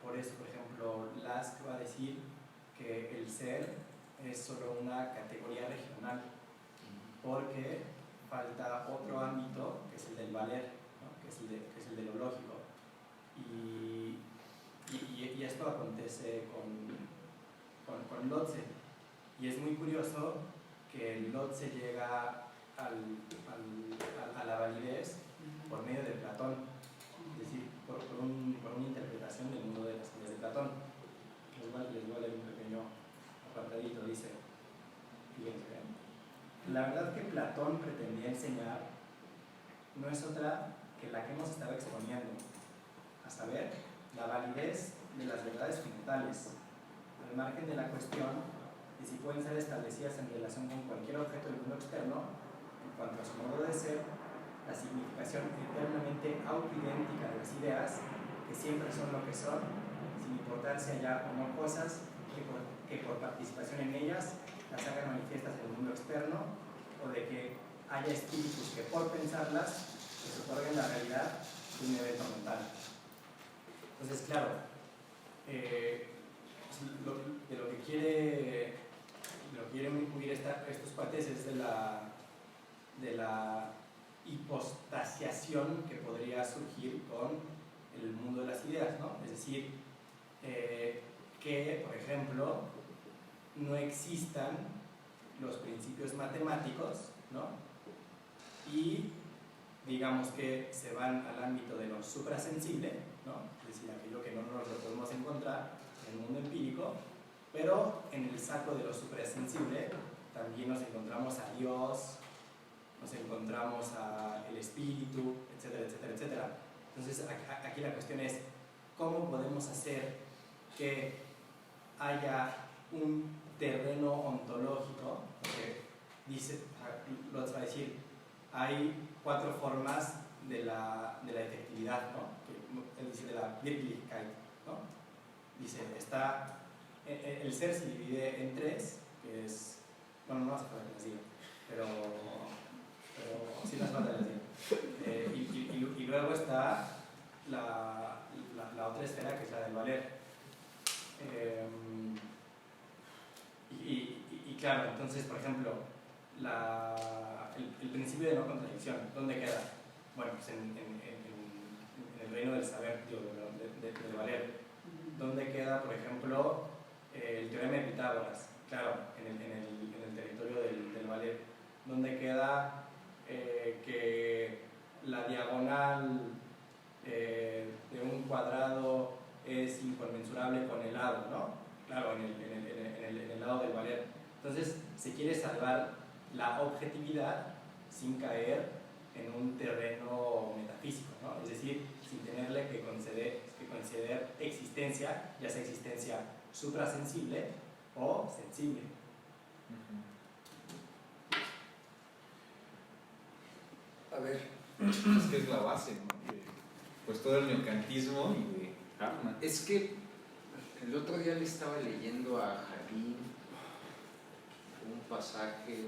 Por eso, por ejemplo, Lask va a decir que el ser es solo una categoría regional, porque falta otro ámbito que es el del valer, ¿no? que es el de lo lógico. Y esto acontece con Lotze. Y es muy curioso que Lotze llega a la validez por medio de Platón, es decir, por una interpretación del mundo de las ideas de Platón. Les voy a leer un pequeño apartadito, dice, fíjense, la verdad que Platón pretendía enseñar no es otra que la que hemos estado exponiendo, a saber, la validez de las verdades fundamentales, al margen de la cuestión de si pueden ser establecidas en relación con cualquier objeto del mundo externo, en cuanto a su modo de ser, la significación eternamente autoidéntica de las ideas, que siempre son lo que son, sin importar si haya o no cosas que por participación en ellas las hagan manifiestas en el mundo externo, o de que haya espíritus que por pensarlas les otorguen la realidad de un evento mental. Entonces, claro, de lo que quieren incluir estos cuates es de la hipostasiación que podría surgir con el mundo de las ideas, ¿no? Es decir, que, por ejemplo, no existan los principios matemáticos, ¿no? Y digamos que se van al ámbito de lo suprasensible, ¿no? Es decir, aquello que no nos lo podemos encontrar en el mundo empírico, pero en el saco de lo suprasensible también nos encontramos a Dios, nos encontramos al espíritu, etcétera, etcétera, etcétera. Entonces aquí la cuestión es cómo podemos hacer que haya un terreno ontológico, porque dice, lo va a decir, hay 4 formas de la efectividad, ¿no? Él dice de la Wirklichkeit, ¿no? Dice, el ser se divide en 3, que es, bueno, no hace falta que les diga, pero sí las falta que les diga. Y luego está la otra esfera, que es la del valer. Y claro, entonces, por ejemplo, el principio de no contradicción, ¿dónde queda? Bueno, pues en el reino del saber, del valer. ¿Dónde queda, por ejemplo, el teorema de Pitágoras? Claro, en el territorio del valer. ¿Dónde queda que la diagonal de un cuadrado es inconmensurable con el lado, ¿no? Claro, en el lado del valer. Entonces, se quiere salvar la objetividad sin caer en un terreno metafísico, ¿no? Es decir, sin tenerle que conceder existencia, ya sea existencia suprasensible o sensible. A ver, Es que es la base, ¿no? Pues todo el neocantismo y de Hartmann. es que el otro día le estaba leyendo a Jardín un pasaje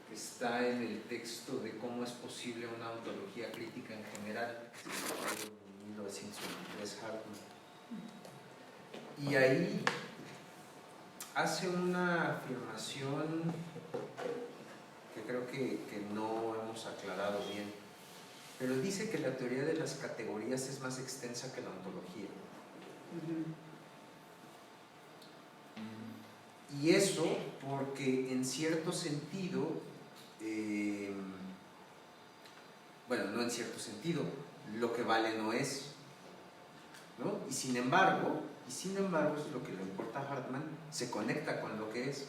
que está en el texto de cómo es posible una ontología crítica en general, que se escribió en 1923 Hartmann. Y ahí hace una afirmación que creo que no hemos aclarado bien, pero dice que la teoría de las categorías es más extensa que la ontología. Y eso porque en cierto sentido, bueno, no en cierto sentido, lo que vale no es, ¿no? Y sin embargo, eso es lo que le importa a Hartmann, se conecta con lo que es,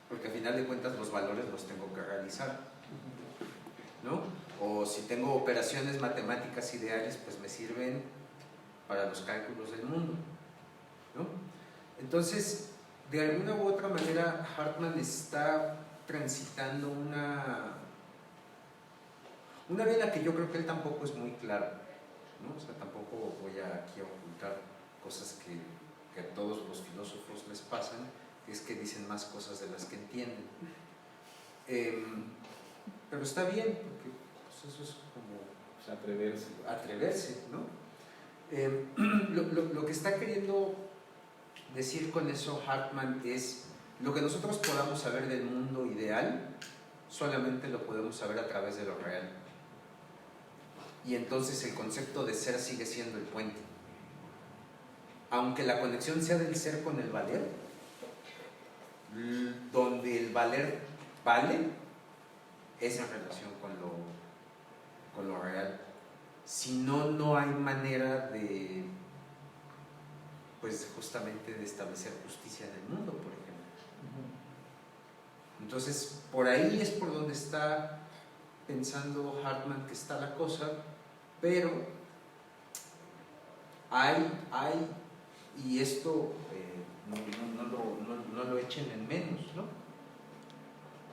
porque a final de cuentas los valores los tengo que realizar, ¿no? O si tengo operaciones matemáticas ideales, pues me sirven para los cálculos del mundo, ¿no? Entonces, de alguna u otra manera, Hartmann está transitando una vía en la que yo creo que él tampoco es muy claro, ¿no? O sea, tampoco voy aquí a ocultar cosas que a todos los filósofos les pasan, que es que dicen más cosas de las que entienden. Pero está bien, porque pues, eso es como atreverse, ¿no? Lo que está queriendo decir con eso Hartmann es lo que nosotros podamos saber del mundo ideal solamente lo podemos saber a través de lo real. Y entonces el concepto de ser sigue siendo el puente. Aunque la conexión sea del ser con el valer, donde el valer vale es en relación con lo real. Si no, no hay manera de, pues justamente de establecer justicia en el mundo, por ejemplo. Entonces, por ahí es por donde está pensando Hartman que está la cosa, pero hay y esto no lo echen en menos, ¿no?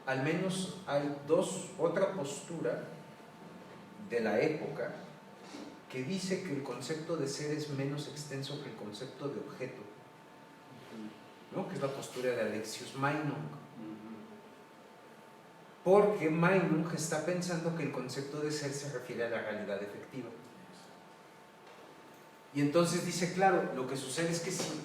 Al menos hay otra postura de la época que dice que el concepto de ser es menos extenso que el concepto de objeto, ¿no? Que es la postura de Alexius Meinong. Porque Meinong está pensando que el concepto de ser se refiere a la realidad efectiva. Y entonces dice, claro, lo que sucede es que si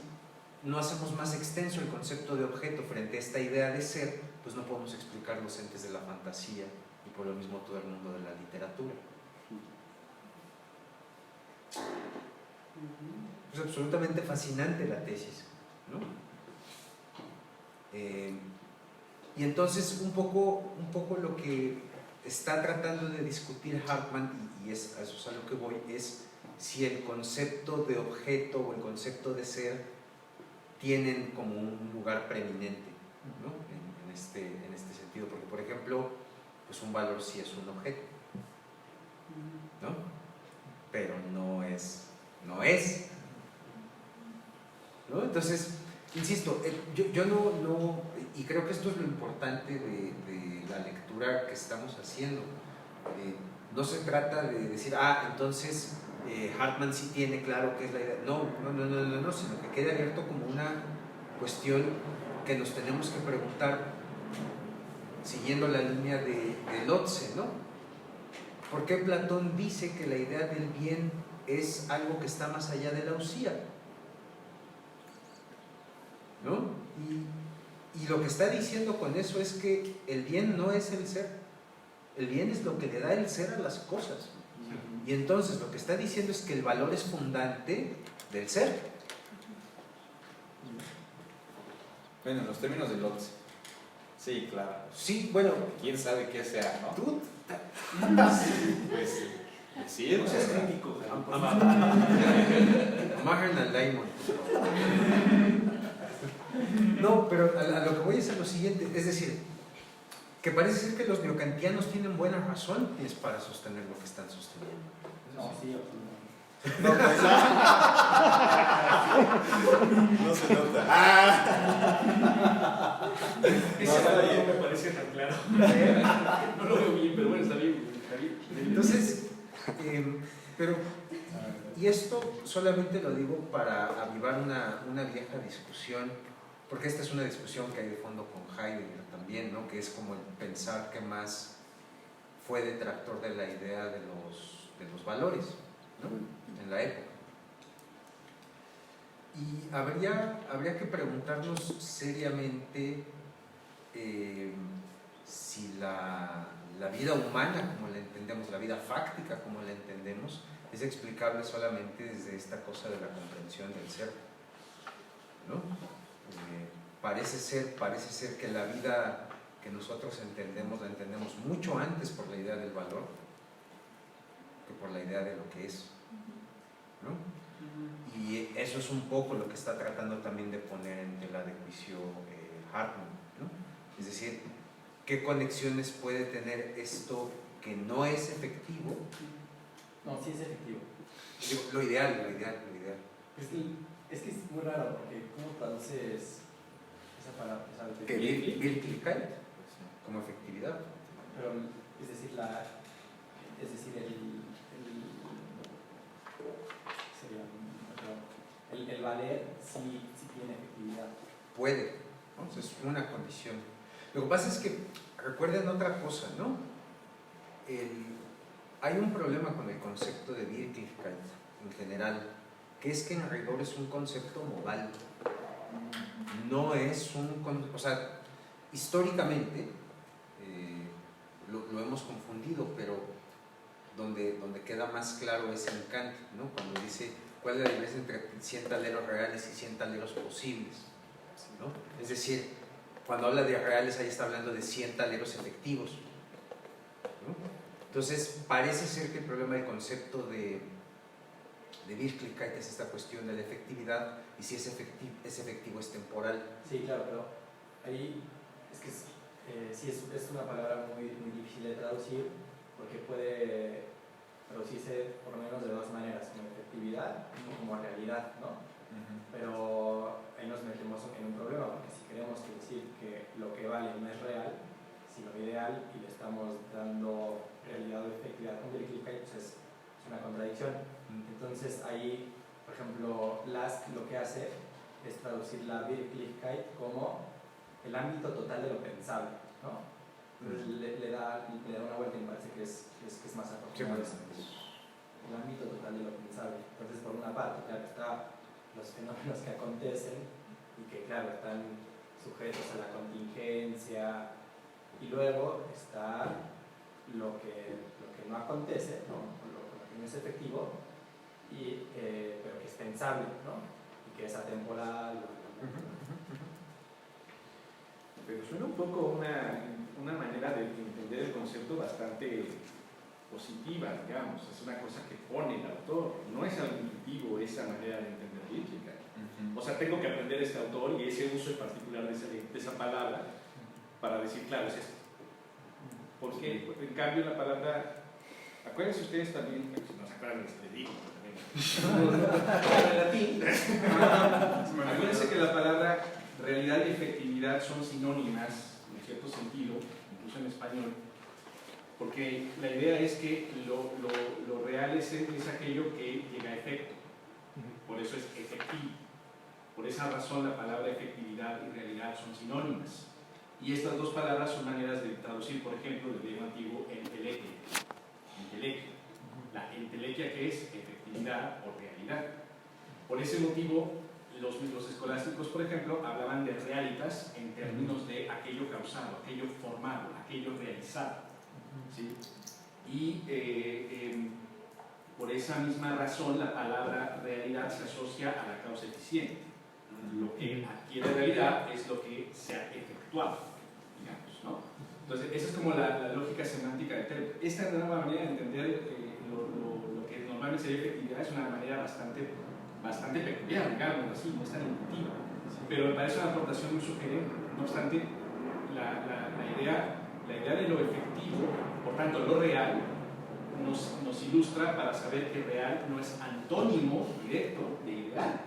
no hacemos más extenso el concepto de objeto frente a esta idea de ser, pues no podemos explicar los entes de la fantasía y por lo mismo todo el mundo de la literatura. Es absolutamente fascinante la tesis, ¿no? Y entonces un poco lo que está tratando de discutir Hartman, y a eso es a lo que voy, es si el concepto de objeto o el concepto de ser tienen como un lugar preeminente, ¿no? en este sentido, porque por ejemplo, pues un valor sí es un objeto, ¿no? Pero no es, ¿no? Entonces, insisto, yo no, y creo que esto es lo importante de la lectura que estamos haciendo. No se trata de decir, entonces Hartman sí tiene claro qué es la idea. No, sino que quede abierto como una cuestión que nos tenemos que preguntar siguiendo la línea de Lotze, ¿no? ¿Por qué Platón dice que la idea del bien es algo que está más allá de la usía? ¿No? Y lo que está diciendo con eso es que el bien no es el ser, el bien es lo que le da el ser a las cosas. Y entonces lo que está diciendo es que el valor es fundante del ser. Bueno, en los términos de Lotze. Sí, claro. Sí, bueno. ¿Quién sabe qué sea, no? Tú. Pues, sí, no seas crítico. Amarren al daimon. No, pero a lo que voy es a lo siguiente, es decir, que parece ser que los neocantianos tienen buenas razones para sostener lo que están sosteniendo. No, sí, no se nota. No me parece tan claro. No lo veo bien, pero bueno, está bien. Entonces, y esto solamente lo digo para avivar una vieja discusión, porque esta es una discusión que hay de fondo con Heidegger también, ¿no? Que es como el pensar que más fue detractor de la idea de los valores, ¿no? En la época. Y habría que preguntarnos seriamente si la vida humana como la entendemos, la vida fáctica como la entendemos, es explicable solamente desde esta cosa de la comprensión del ser, ¿no? Parece ser que la vida que nosotros entendemos la entendemos mucho antes por la idea del valor que por la idea de lo que es, ¿no? Y eso es un poco lo que está tratando también de poner en tela de juicio Hartman, ¿no? Es decir, ¿qué conexiones puede tener esto que no es efectivo? No, sí es efectivo. Lo ideal. Es que es muy raro, porque ¿cómo traduces esa palabra? ¿Qué? Wirklichkeit como efectividad. Pero, es decir, el valer sí tiene efectividad. Puede, ¿no? Es una condición. Lo que pasa es que recuerden otra cosa, ¿no? Hay un problema con el concepto de Wirklichkeit en general, que es que en rigor es un concepto modal. No es o sea, históricamente lo hemos confundido, pero donde queda más claro es en Kant, ¿no? Cuando dice cuál es la diferencia entre 100 taleros reales y 100 taleros posibles, ¿no? Es decir, cuando habla de reales ahí está hablando de 100 taleros efectivos, ¿no? Entonces parece ser que el problema del concepto de Wirklichkeit es esta cuestión de la efectividad, y si es efectivo es temporal. Sí, claro, pero ahí es que sí es una palabra muy, muy difícil de traducir, porque puede traducirse por lo menos de dos maneras, como efectividad o como realidad, ¿no? Pero ahí nos metemos en un problema, porque si queremos decir que lo que vale no es real, sino ideal, y le estamos dando realidad o efectividad con Wirklichkeit, pues es una contradicción. Entonces ahí, por ejemplo, Lask lo que hace es traducir la Wirklichkeit como el ámbito total de lo pensable, ¿no? Entonces le da una vuelta y me parece que es más aproximado. El ámbito total de lo pensable. Entonces, por una parte, claro, está los fenómenos que acontecen y que, claro, están sujetos a la contingencia, y luego está lo que no acontece, ¿no? Lo que no es efectivo, pero que es pensable, ¿no? Y que es atemporal. Pero suena un poco una manera de entender el concepto bastante positiva, digamos. Es una cosa que pone el autor. No es algo intuitivo esa manera de entender Wirklichkeit. O sea, tengo que aprender este autor y ese uso en particular de esa palabra para decir, claro, es esto. Porque, en cambio, la palabra... Acuérdense ustedes también, si no se acuerdan, les digo también. Acuérdense que la palabra realidad y efectividad son sinónimas, en cierto sentido, incluso en español, porque la idea es que lo real es aquello que llega a efecto, por eso es efectivo. Por esa razón la palabra efectividad y realidad son sinónimas. Y estas dos palabras son maneras de traducir, por ejemplo, del griego antiguo entelequia. La entelequia, que es efectividad o realidad. Por ese motivo, los escolásticos, por ejemplo, hablaban de realitas en términos de aquello causado, aquello formado, aquello realizado, ¿sí? Y por esa misma razón la palabra realidad se asocia a la causa eficiente. Lo que adquiere realidad es lo que se ha efectuado, digamos, ¿no? Entonces, esa es como la lógica semántica del término. Esta nueva manera de entender lo que normalmente sería efectividad es una manera bastante peculiar, digamos así, no es tan intuitiva, pero me parece una aportación muy sugerente. No obstante, la idea de lo efectivo, por tanto lo real, nos ilustra para saber que real no es antónimo directo de ideal,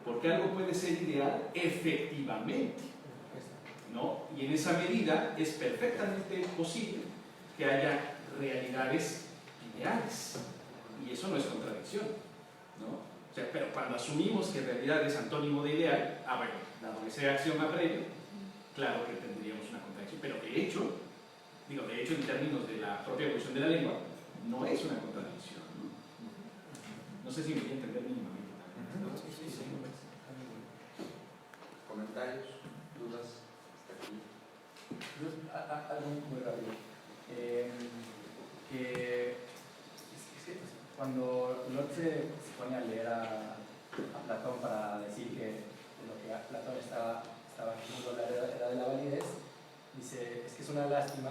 porque algo puede ser ideal efectivamente, ¿no? Y en esa medida es perfectamente posible que haya realidades ideales, y eso no es contradicción, ¿no? O sea, pero cuando asumimos que realidad es antónimo de ideal, bueno, dado ese axioma previo, claro que tendríamos una contradicción, pero de hecho en términos de la propia evolución de la lengua, no es una contradicción, ¿no? No sé si me voy a entender mínimamente también, ¿no? Sí. ¿Comentarios? ¿Dudas? Hasta aquí. Algo muy rápido. Que cuando Lotze se pone a leer a Platón para decir que lo que Platón estaba haciendo la edad de la validez, dice, es que es una lástima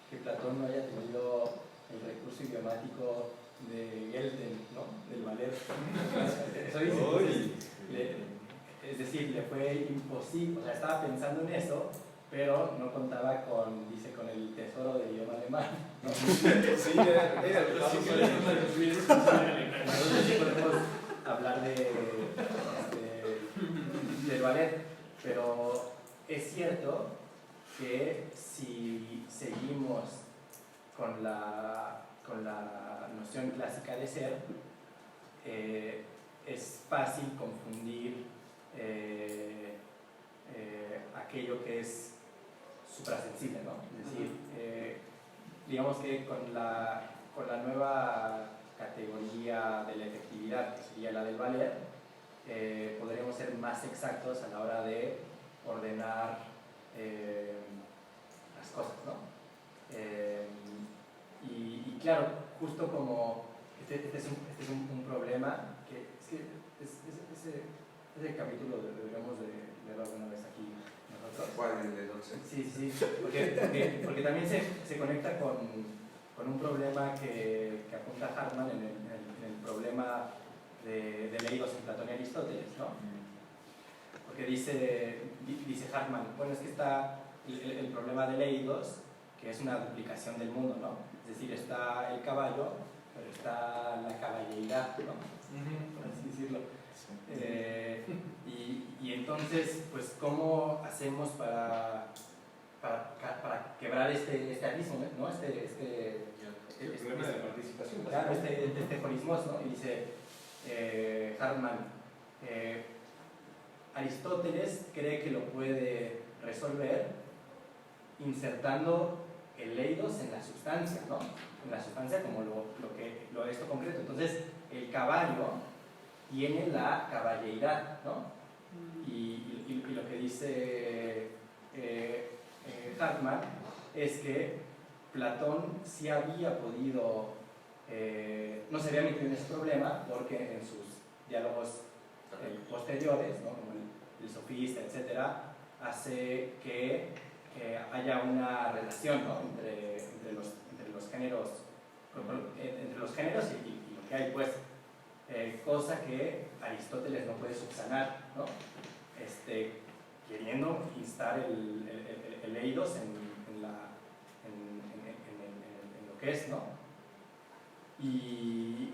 que Platón no haya tenido el recurso idiomático de Gelten, ¿no? Del valer. Eso dice. Es decir, le fue imposible, o sea, estaba pensando en eso, pero no contaba con el tesoro del idioma alemán, ¿no? Entonces sí podemos hablar del ballet, pero es cierto que si seguimos con la noción clásica de ser, es fácil confundir aquello que es suprasensible, ¿no? Es decir, digamos que con la nueva categoría de la efectividad, que sería la del valer, podremos ser más exactos a la hora de ordenar las cosas, ¿no? claro, justo como este es un problema que ese capítulo deberíamos de leerlo alguna vez aquí nosotros. ¿Cuál? ¿El de 12? Sí, porque también se conecta con un problema que apunta Hartman en el problema de Leidos en Platón y Aristóteles, ¿no? Porque dice Hartman, bueno, es que está el problema de Leidos, que es una duplicación del mundo, ¿no? Es decir, está el caballo, pero está la caballeridad, ¿no? Por así decirlo. Y entonces, pues, ¿cómo hacemos para quebrar este abismo, ¿no? El problema de la participación. Claro, este horismos, ¿no? Y dice Hartman, Aristóteles cree que lo puede resolver insertando el eidos en la sustancia, ¿no? En la sustancia como esto concreto. Entonces, el caballo tiene la caballeridad, ¿no? Y lo que dice Hartman es que Platón sí había podido, no se había metido en ese problema porque en sus diálogos posteriores, ¿no? Como el sofista, etcétera, hace que haya una relación, ¿no? entre los géneros y lo que hay, pues, cosa que Aristóteles no puede subsanar, ¿no? Queriendo instar el eidos en lo que es, ¿no? Y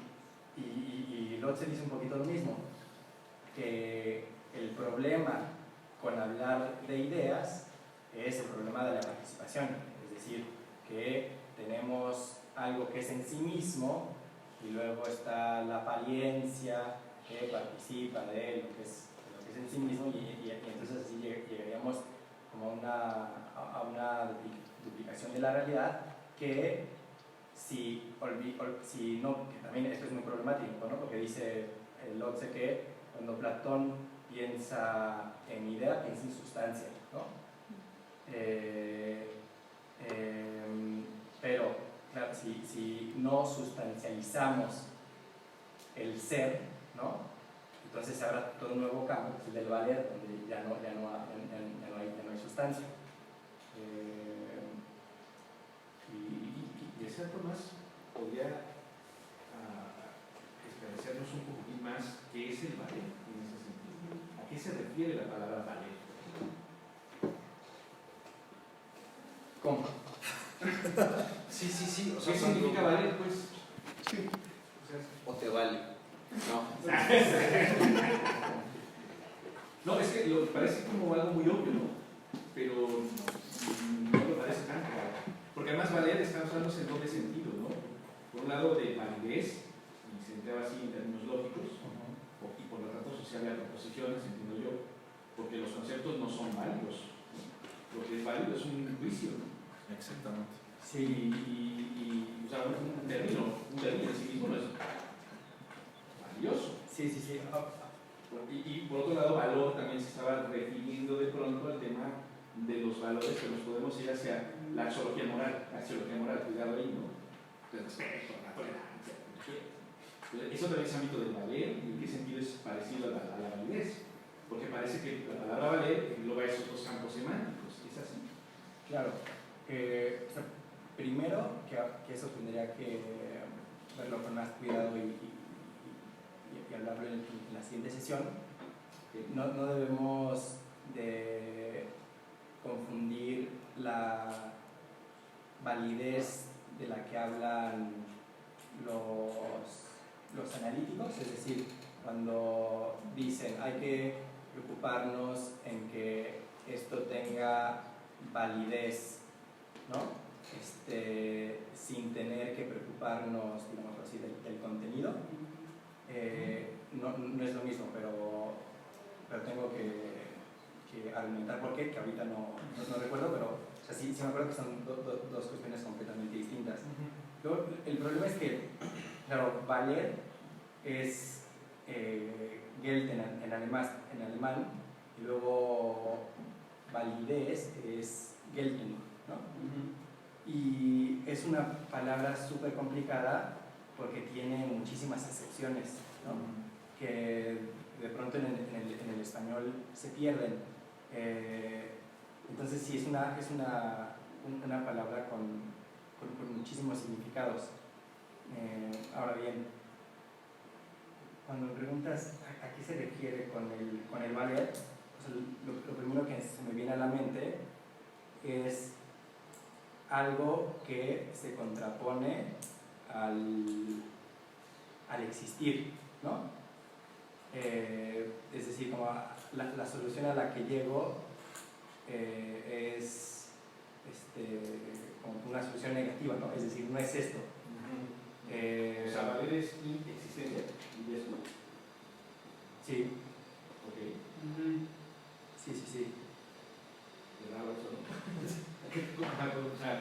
Lotze dice un poquito lo mismo, que el problema con hablar de ideas es el problema de la participación, es decir, que tenemos algo que es en sí mismo y luego está la apariencia que participa de lo que es en sí mismo y entonces así llegaríamos como a una duplicación de la realidad que si no, que también esto es muy problemático, ¿no? Porque dice Lotze que cuando Platón piensa en idea, piensa en sustancia, ¿no? Pero, claro, si no sustancializamos el ser, ¿no? Entonces se abre todo un nuevo campo, que es el del valer, donde ya no hay sustancia. Y de cierto más, podría esclarecernos un poquitín más qué es el valer en ese sentido. ¿A qué se refiere la palabra valer? ¿Cómo? Sí. O sea, ¿qué significa valer, pues? Sí. O te vale. No. No, es que parece como algo muy obvio, ¿no? Pero no me parece tan claro. Porque además valer está usándose en doble sentido, ¿no? Por un lado de validez, y se entraba así en términos lógicos, y por lo tanto asociable a proposiciones, entiendo yo, porque los conceptos no son válidos. Lo que es válido es un juicio, ¿no? Exactamente. Sí, y o sea, un término en sí mismo no es valioso. Sí. Y por otro lado, valor también se estaba refiriendo de pronto al tema de los valores que nos podemos ir hacia la axiología moral, cuidado ahí, ¿no? El respeto, la tolerancia, eso también es ámbito del valer, y en qué sentido es parecido a la validez, porque parece que la palabra valer engloba esos dos campos semánticos, ¿es así? Claro. Primero, que eso tendría que verlo con más cuidado y hablarlo en la siguiente sesión. No debemos de confundir la validez de la que hablan los analíticos, es decir, cuando dicen hay que preocuparnos en que esto tenga validez, ¿no? Sin tener que preocuparnos, digamos así, del contenido. No es lo mismo, pero tengo que argumentar por qué, que ahorita no recuerdo, pero o sea, sí me acuerdo que son dos cuestiones completamente distintas. Luego, el problema es que, claro, valer es gelten en alemán, y luego validez es gelten, ¿no? Y es una palabra súper complicada porque tiene muchísimas acepciones, ¿no? Que de pronto en el español se pierden. Entonces sí, es una palabra con muchísimos significados. Ahora bien, cuando me preguntas a qué se refiere con el ballet, o sea, lo primero que se me viene a la mente es algo que se contrapone al existir, ¿no? Es decir, como la solución a la que llego es como una solución negativa, ¿no? Es decir, no es esto. O sea, valer es existencia y es no. Sí. Ok. Sí. ¿Le da razón? O sea,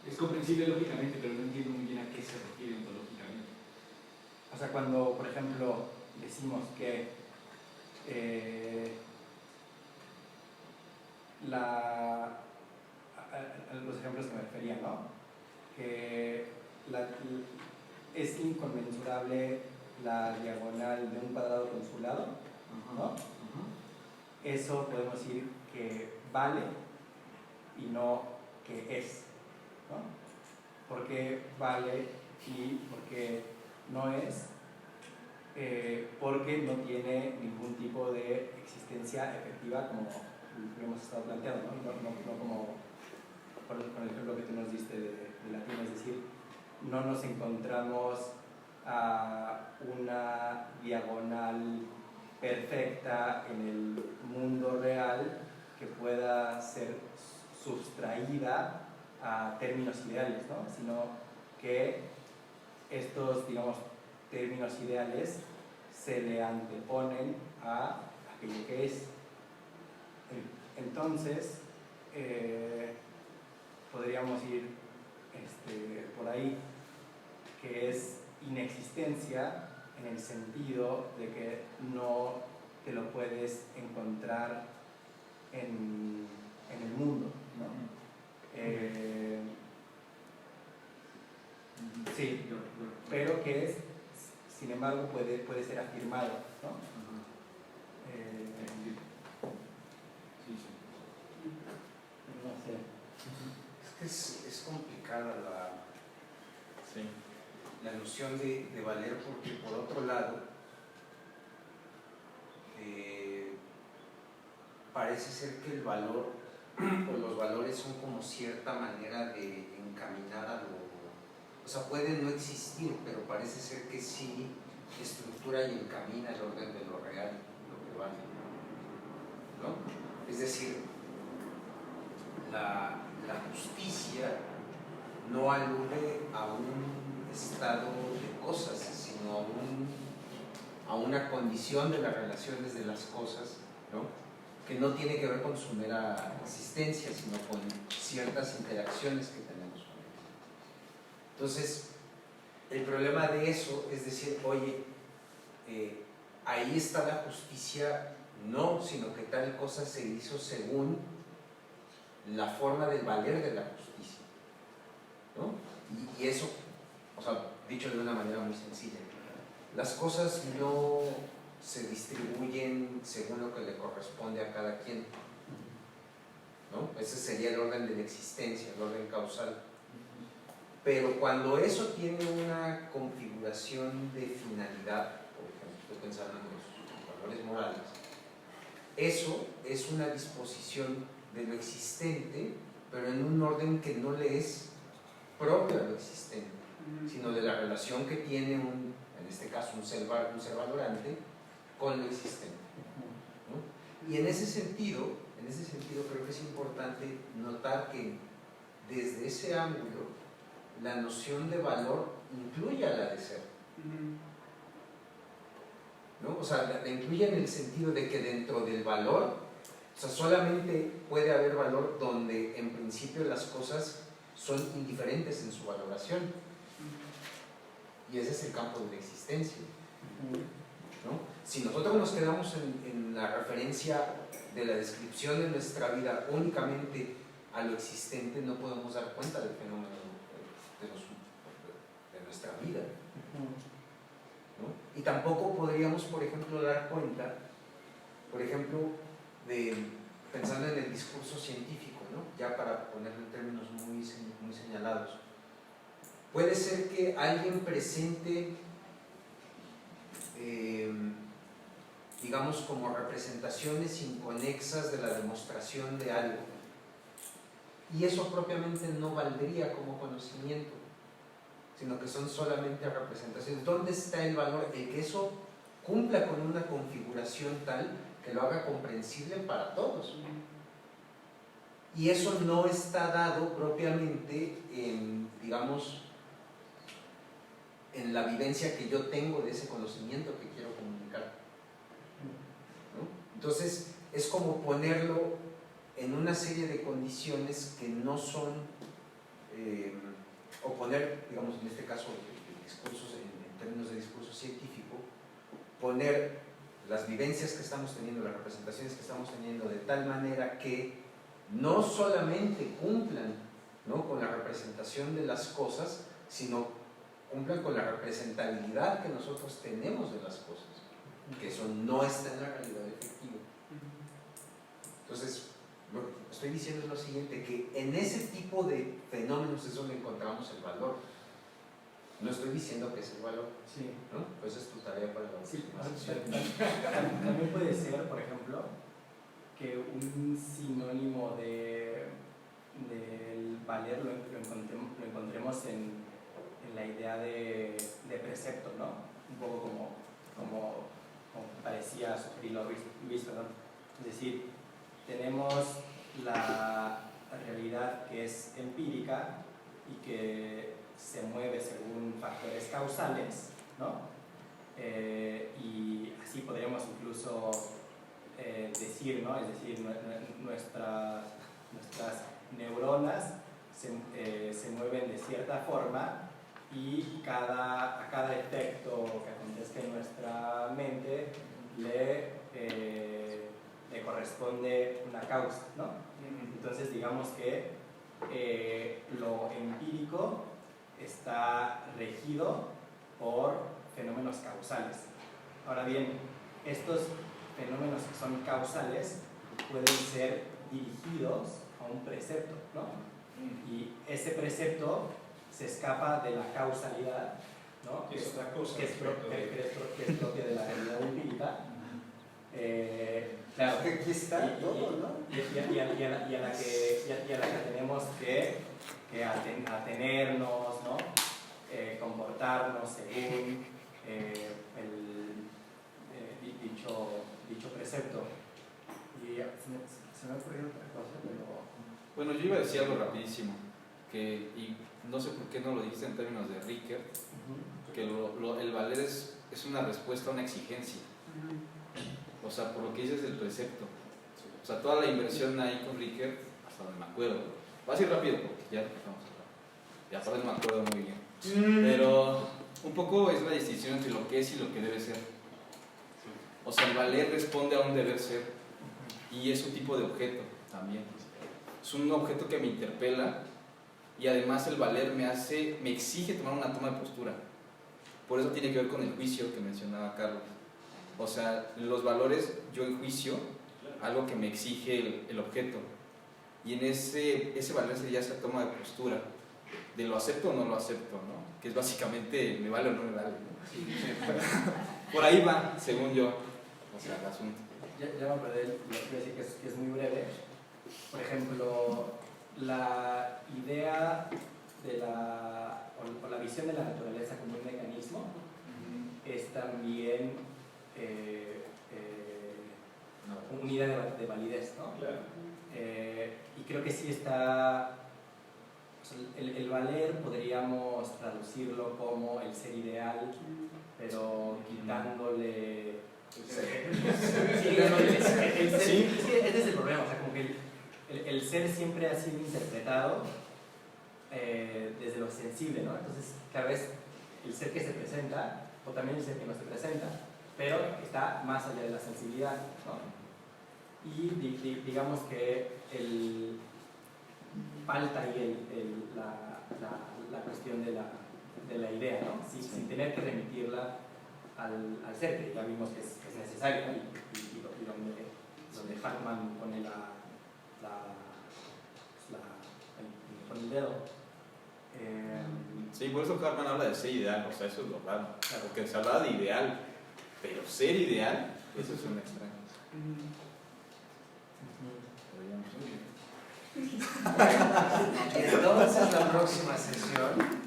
es comprensible lógicamente, pero no entiendo muy bien a qué se refiere ontológicamente. O sea, cuando, por ejemplo, decimos que los ejemplos que me refería, ¿no? Que es inconmensurable la diagonal de un cuadrado con su lado, ¿no? Eso podemos decir que vale y no que es, ¿no? ¿Por qué vale y por qué no es? Porque no tiene ningún tipo de existencia efectiva como lo hemos estado planteando, no como con el ejemplo que tú nos diste de latín, es decir, no nos encontramos a una diagonal perfecta en el mundo real que pueda ser sustraída a términos ideales, ¿no? Sino que estos, digamos, términos ideales se le anteponen a aquello que es. Entonces, podríamos ir por ahí, que es inexistencia en el sentido de que no te lo puedes encontrar en el mundo, ¿no? Sí, pero que es, sin embargo, puede ser afirmado, ¿no? No sé. Es complicada la noción de valer, porque por otro lado parece ser que el valor o los valores son como cierta manera de encaminar a lo... O sea, pueden no existir, pero parece ser que sí estructura y encamina el orden de lo real, lo que vale, ¿no? Es decir, la justicia no alude a un estado de cosas, sino a una condición de las relaciones de las cosas, ¿no? Que no tiene que ver con su mera existencia, sino con ciertas interacciones que tenemos con ellas. Entonces, el problema de eso es decir, oye, ahí está la justicia, no, sino que tal cosa se hizo según la forma del valer de la justicia, ¿no? Y eso, o sea, dicho de una manera muy sencilla, las cosas no se distribuyen según lo que le corresponde a cada quien, ¿no? Ese sería el orden de la existencia, el orden causal. Pero cuando eso tiene una configuración de finalidad, por ejemplo, estoy pensando en los valores morales, eso es una disposición de lo existente, pero en un orden que no le es propio a lo existente, sino de la relación que tiene en este caso un ser valorante con lo existente, ¿no? Y en ese sentido creo que es importante notar que desde ese ángulo la noción de valor incluye a la de ser, ¿no? O sea, la incluye en el sentido de que dentro del valor, o sea, solamente puede haber valor donde en principio las cosas son indiferentes en su valoración, y ese es el campo de la existencia, ¿no? Si nosotros nos quedamos en la referencia de la descripción de nuestra vida únicamente a lo existente, no podemos dar cuenta del fenómeno de nuestra vida, ¿no? Y tampoco podríamos, por ejemplo, dar cuenta, por ejemplo, pensando en el discurso científico, ¿no? Ya para ponerlo en términos muy señalados. Puede ser que alguien presente, digamos, como representaciones inconexas de la demostración de algo, y eso propiamente no valdría como conocimiento, sino que son solamente representaciones. ¿Dónde está el valor? El que eso cumpla con una configuración tal que lo haga comprensible para todos. Y eso no está dado propiamente en, digamos, en la vivencia que yo tengo de ese conocimiento que quiero comunicar, ¿no? Entonces es como ponerlo en una serie de condiciones que no son, o poner, digamos, en este caso discursos, en términos de discurso científico, poner las vivencias que estamos teniendo, las representaciones que estamos teniendo, de tal manera que no solamente cumplan, ¿no?, con la representación de las cosas, sino cumplan con la representabilidad que nosotros tenemos de las cosas, que eso no está en la realidad efectiva. Entonces, lo que estoy diciendo es lo siguiente, que en ese tipo de fenómenos es donde encontramos el valor. No estoy diciendo que es el valor, sí, ¿no? Pues es tu tarea para la sí. próxima. También puede ser, por ejemplo, que un sinónimo del valer lo encontremos en la idea de precepto, ¿no? Un poco como parecía sugerirlo Luis, ¿no? Es decir, tenemos la realidad que es empírica y que se mueve según factores causales, ¿no? Y así podríamos incluso decir, ¿no? Es decir, nuestras neuronas se mueven de cierta forma y a cada efecto que acontezca en nuestra mente le corresponde una causa, ¿no? Entonces digamos que lo empírico está regido por fenómenos causales. Ahora bien, estos fenómenos que son causales pueden ser dirigidos a un precepto, ¿no? Y ese precepto se escapa de la causalidad, ¿no? Es otra cosa, que es propia de la realidad empírica. Claro, que aquí está todo, ¿no? Y a la que tenemos que atenernos, ¿no? Comportarnos según dicho precepto. Y se me ha ocurrido otra cosa, pero... Bueno, yo iba a decir algo rapidísimo, y no sé por qué no lo dijiste en términos de Ricker, que el valer es una respuesta a una exigencia. O sea, por lo que dices del precepto. O sea, toda la inversión ahí con Ricker, hasta donde me acuerdo. Voy a decir rápido porque ya estamos hablando. Y aparte no me acuerdo muy bien. Pero un poco es la distinción entre lo que es y lo que debe ser. O sea, el valer responde a un deber ser. Y es un tipo de objeto también. Es un objeto que me interpela. Y además el valer me exige tomar una toma de postura. Por eso tiene que ver con el juicio que mencionaba Carlos. O sea, los valores, yo enjuicio algo que me exige el objeto. Y en ese valer sería esa toma de postura, de lo acepto o no lo acepto, ¿no? Que es básicamente, ¿me vale o no me vale? ¿No? Sí. Por ahí va, según yo, o sea, el asunto. Ya me acordé, lo que voy a decir que es muy breve. Por ejemplo, la idea de o la visión de la naturaleza como un mecanismo es también una idea de validez, ¿no? Claro. Y creo que sí está, o sea, el valer podríamos traducirlo como el ser ideal, pero quitándole... Ese es el problema, o sea, como que el ser siempre ha sido interpretado desde lo sensible, ¿no? Entonces, cada vez el ser que se presenta, o también el ser que no se presenta, pero está más allá de la sensibilidad, ¿no? Y digamos que falta ahí la cuestión de la idea, ¿no? Sin tener que remitirla al ser, que ya vimos que es necesario, ¿no? y donde Hartman pone con el dedo. Sí, por eso Hartman habla de ser ideal, o sea, eso es lo raro. Porque se habla de ideal, pero ser ideal, eso es un extraño. Entonces la próxima sesión